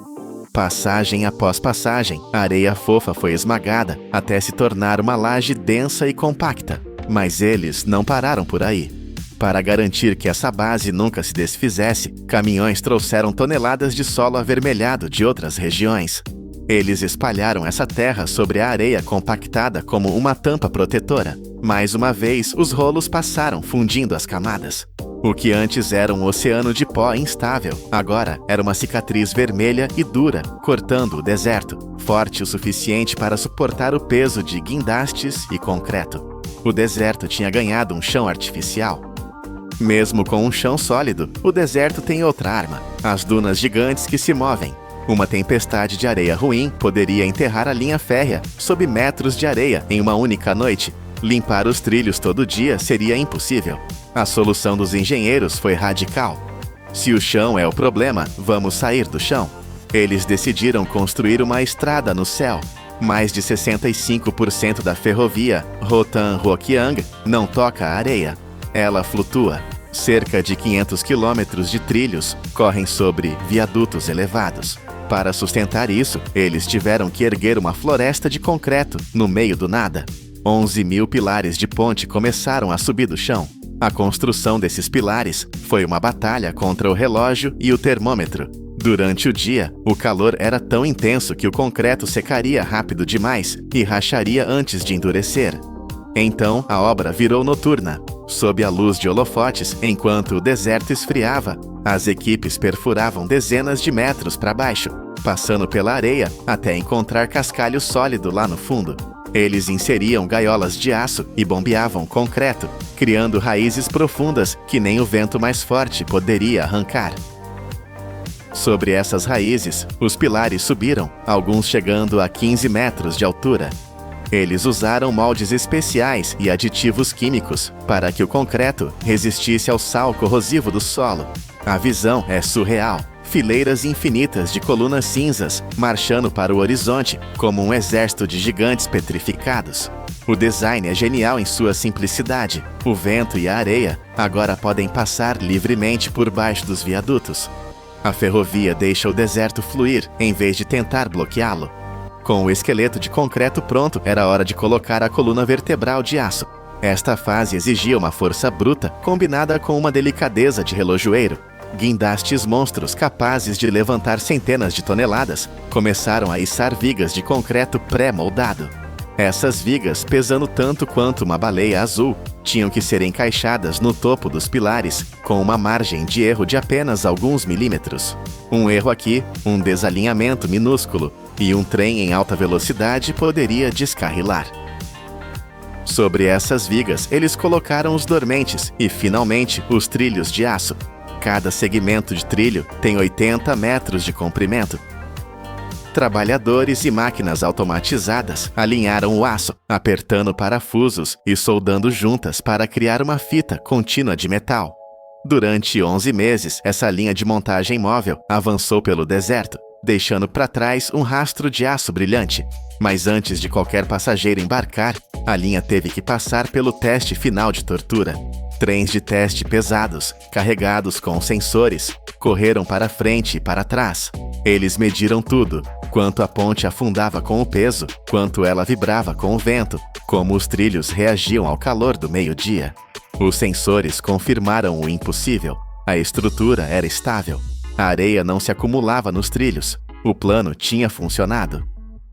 Speaker 1: Passagem após passagem, a areia fofa foi esmagada até se tornar uma laje densa e compacta. Mas eles não pararam por aí. Para garantir que essa base nunca se desfizesse, caminhões trouxeram toneladas de solo avermelhado de outras regiões. Eles espalharam essa terra sobre a areia compactada como uma tampa protetora. Mais uma vez, os rolos passaram fundindo as camadas. O que antes era um oceano de pó instável, agora era uma cicatriz vermelha e dura, cortando o deserto, forte o suficiente para suportar o peso de guindastes e concreto. O deserto tinha ganhado um chão artificial. Mesmo com um chão sólido, o deserto tem outra arma: as dunas gigantes que se movem. Uma tempestade de areia ruim poderia enterrar a linha férrea sob metros de areia em uma única noite. Limpar os trilhos todo dia seria impossível. A solução dos engenheiros foi radical. Se o chão é o problema, vamos sair do chão. Eles decidiram construir uma estrada no céu. Mais de 65% da ferrovia Rotan-Huoqiang não toca a areia. Ela flutua. Cerca de 500 quilômetros de trilhos correm sobre viadutos elevados. Para sustentar isso, eles tiveram que erguer uma floresta de concreto no meio do nada. 11.000 pilares de ponte começaram a subir do chão. A construção desses pilares foi uma batalha contra o relógio e o termômetro. Durante o dia, o calor era tão intenso que o concreto secaria rápido demais e racharia antes de endurecer. Então, a obra virou noturna. Sob a luz de holofotes, enquanto o deserto esfriava, as equipes perfuravam dezenas de metros para baixo, passando pela areia até encontrar cascalho sólido lá no fundo. Eles inseriam gaiolas de aço e bombeavam concreto, criando raízes profundas que nem o vento mais forte poderia arrancar. Sobre essas raízes, os pilares subiram, alguns chegando a 15 metros de altura. Eles usaram moldes especiais e aditivos químicos para que o concreto resistisse ao sal corrosivo do solo. A visão é surreal. Fileiras infinitas de colunas cinzas marchando para o horizonte como um exército de gigantes petrificados. O design é genial em sua simplicidade. O vento e a areia agora podem passar livremente por baixo dos viadutos. A ferrovia deixa o deserto fluir em vez de tentar bloqueá-lo. Com o esqueleto de concreto pronto, era hora de colocar a coluna vertebral de aço. Esta fase exigia uma força bruta combinada com uma delicadeza de relojoeiro. Guindastes monstros capazes de levantar centenas de toneladas começaram a içar vigas de concreto pré-moldado. Essas vigas, pesando tanto quanto uma baleia azul, tinham que ser encaixadas no topo dos pilares com uma margem de erro de apenas alguns milímetros. Um erro aqui, um desalinhamento minúsculo, e um trem em alta velocidade poderia descarrilar. Sobre essas vigas, eles colocaram os dormentes e, finalmente, os trilhos de aço. Cada segmento de trilho tem 80 metros de comprimento. Trabalhadores e máquinas automatizadas alinharam o aço, apertando parafusos e soldando juntas para criar uma fita contínua de metal. Durante 11 meses, essa linha de montagem móvel avançou pelo deserto, deixando para trás um rastro de aço brilhante. Mas antes de qualquer passageiro embarcar, a linha teve que passar pelo teste final de tortura. Trens de teste pesados, carregados com sensores, correram para frente e para trás. Eles mediram tudo, quanto a ponte afundava com o peso, quanto ela vibrava com o vento, como os trilhos reagiam ao calor do meio-dia. Os sensores confirmaram o impossível. A estrutura era estável. A areia não se acumulava nos trilhos. O plano tinha funcionado.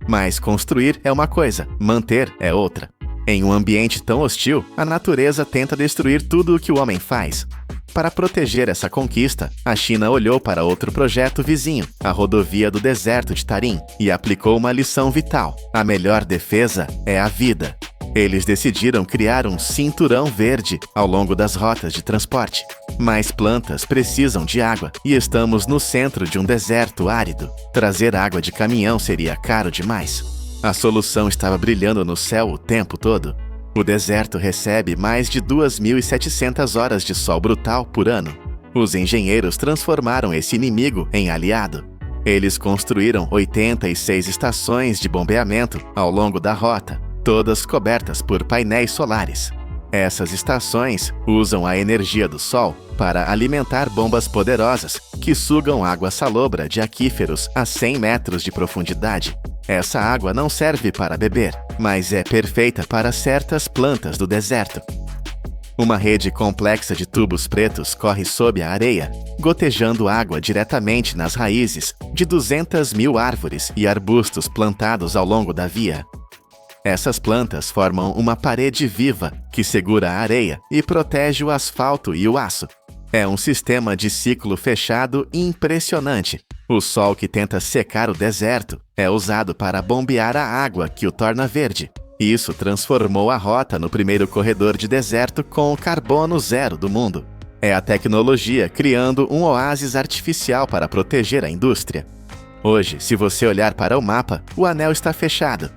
Speaker 1: Mas construir é uma coisa, manter é outra. Em um ambiente tão hostil, a natureza tenta destruir tudo o que o homem faz. Para proteger essa conquista, a China olhou para outro projeto vizinho, a rodovia do deserto de Tarim, e aplicou uma lição vital: a melhor defesa é a vida. Eles decidiram criar um cinturão verde ao longo das rotas de transporte. Mais plantas precisam de água e estamos no centro de um deserto árido. Trazer água de caminhão seria caro demais. A solução estava brilhando no céu o tempo todo. O deserto recebe mais de 2.700 horas de sol brutal por ano. Os engenheiros transformaram esse inimigo em aliado. Eles construíram 86 estações de bombeamento ao longo da rota, todas cobertas por painéis solares. Essas estações usam a energia do sol para alimentar bombas poderosas que sugam água salobra de aquíferos a 100 metros de profundidade. Essa água não serve para beber, mas é perfeita para certas plantas do deserto. Uma rede complexa de tubos pretos corre sob a areia, gotejando água diretamente nas raízes de 200.000 árvores e arbustos plantados ao longo da via. Essas plantas formam uma parede viva que segura a areia e protege o asfalto e o aço. É um sistema de ciclo fechado impressionante. O sol que tenta secar o deserto é usado para bombear a água que o torna verde. Isso transformou a rota no primeiro corredor de deserto com o carbono zero do mundo. É a tecnologia criando um oásis artificial para proteger a indústria. Hoje, se você olhar para o mapa, o anel está fechado.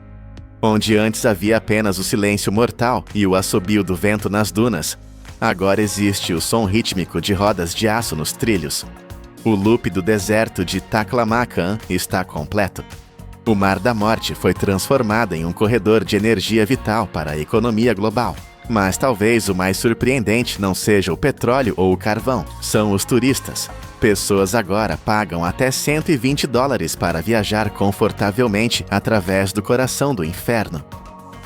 Speaker 1: Onde antes havia apenas o silêncio mortal e o assobio do vento nas dunas, agora existe o som rítmico de rodas de aço nos trilhos. O loop do deserto de Taklamakan está completo. O Mar da Morte foi transformado em um corredor de energia vital para a economia global. Mas talvez o mais surpreendente não seja o petróleo ou o carvão, são os turistas. Pessoas agora pagam até $120 para viajar confortavelmente através do coração do inferno.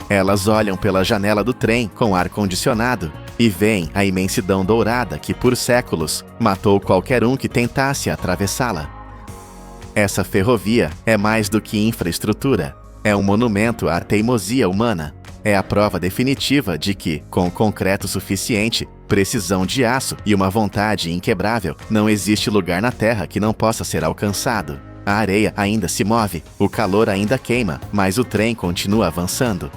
Speaker 1: Elas olham pela janela do trem com ar-condicionado e veem a imensidão dourada que, por séculos, matou qualquer um que tentasse atravessá-la. Essa ferrovia é mais do que infraestrutura. É um monumento à teimosia humana. É a prova definitiva de que, com concreto suficiente, precisão de aço e uma vontade inquebrável, não existe lugar na Terra que não possa ser alcançado. A areia ainda se move, o calor ainda queima, mas o trem continua avançando.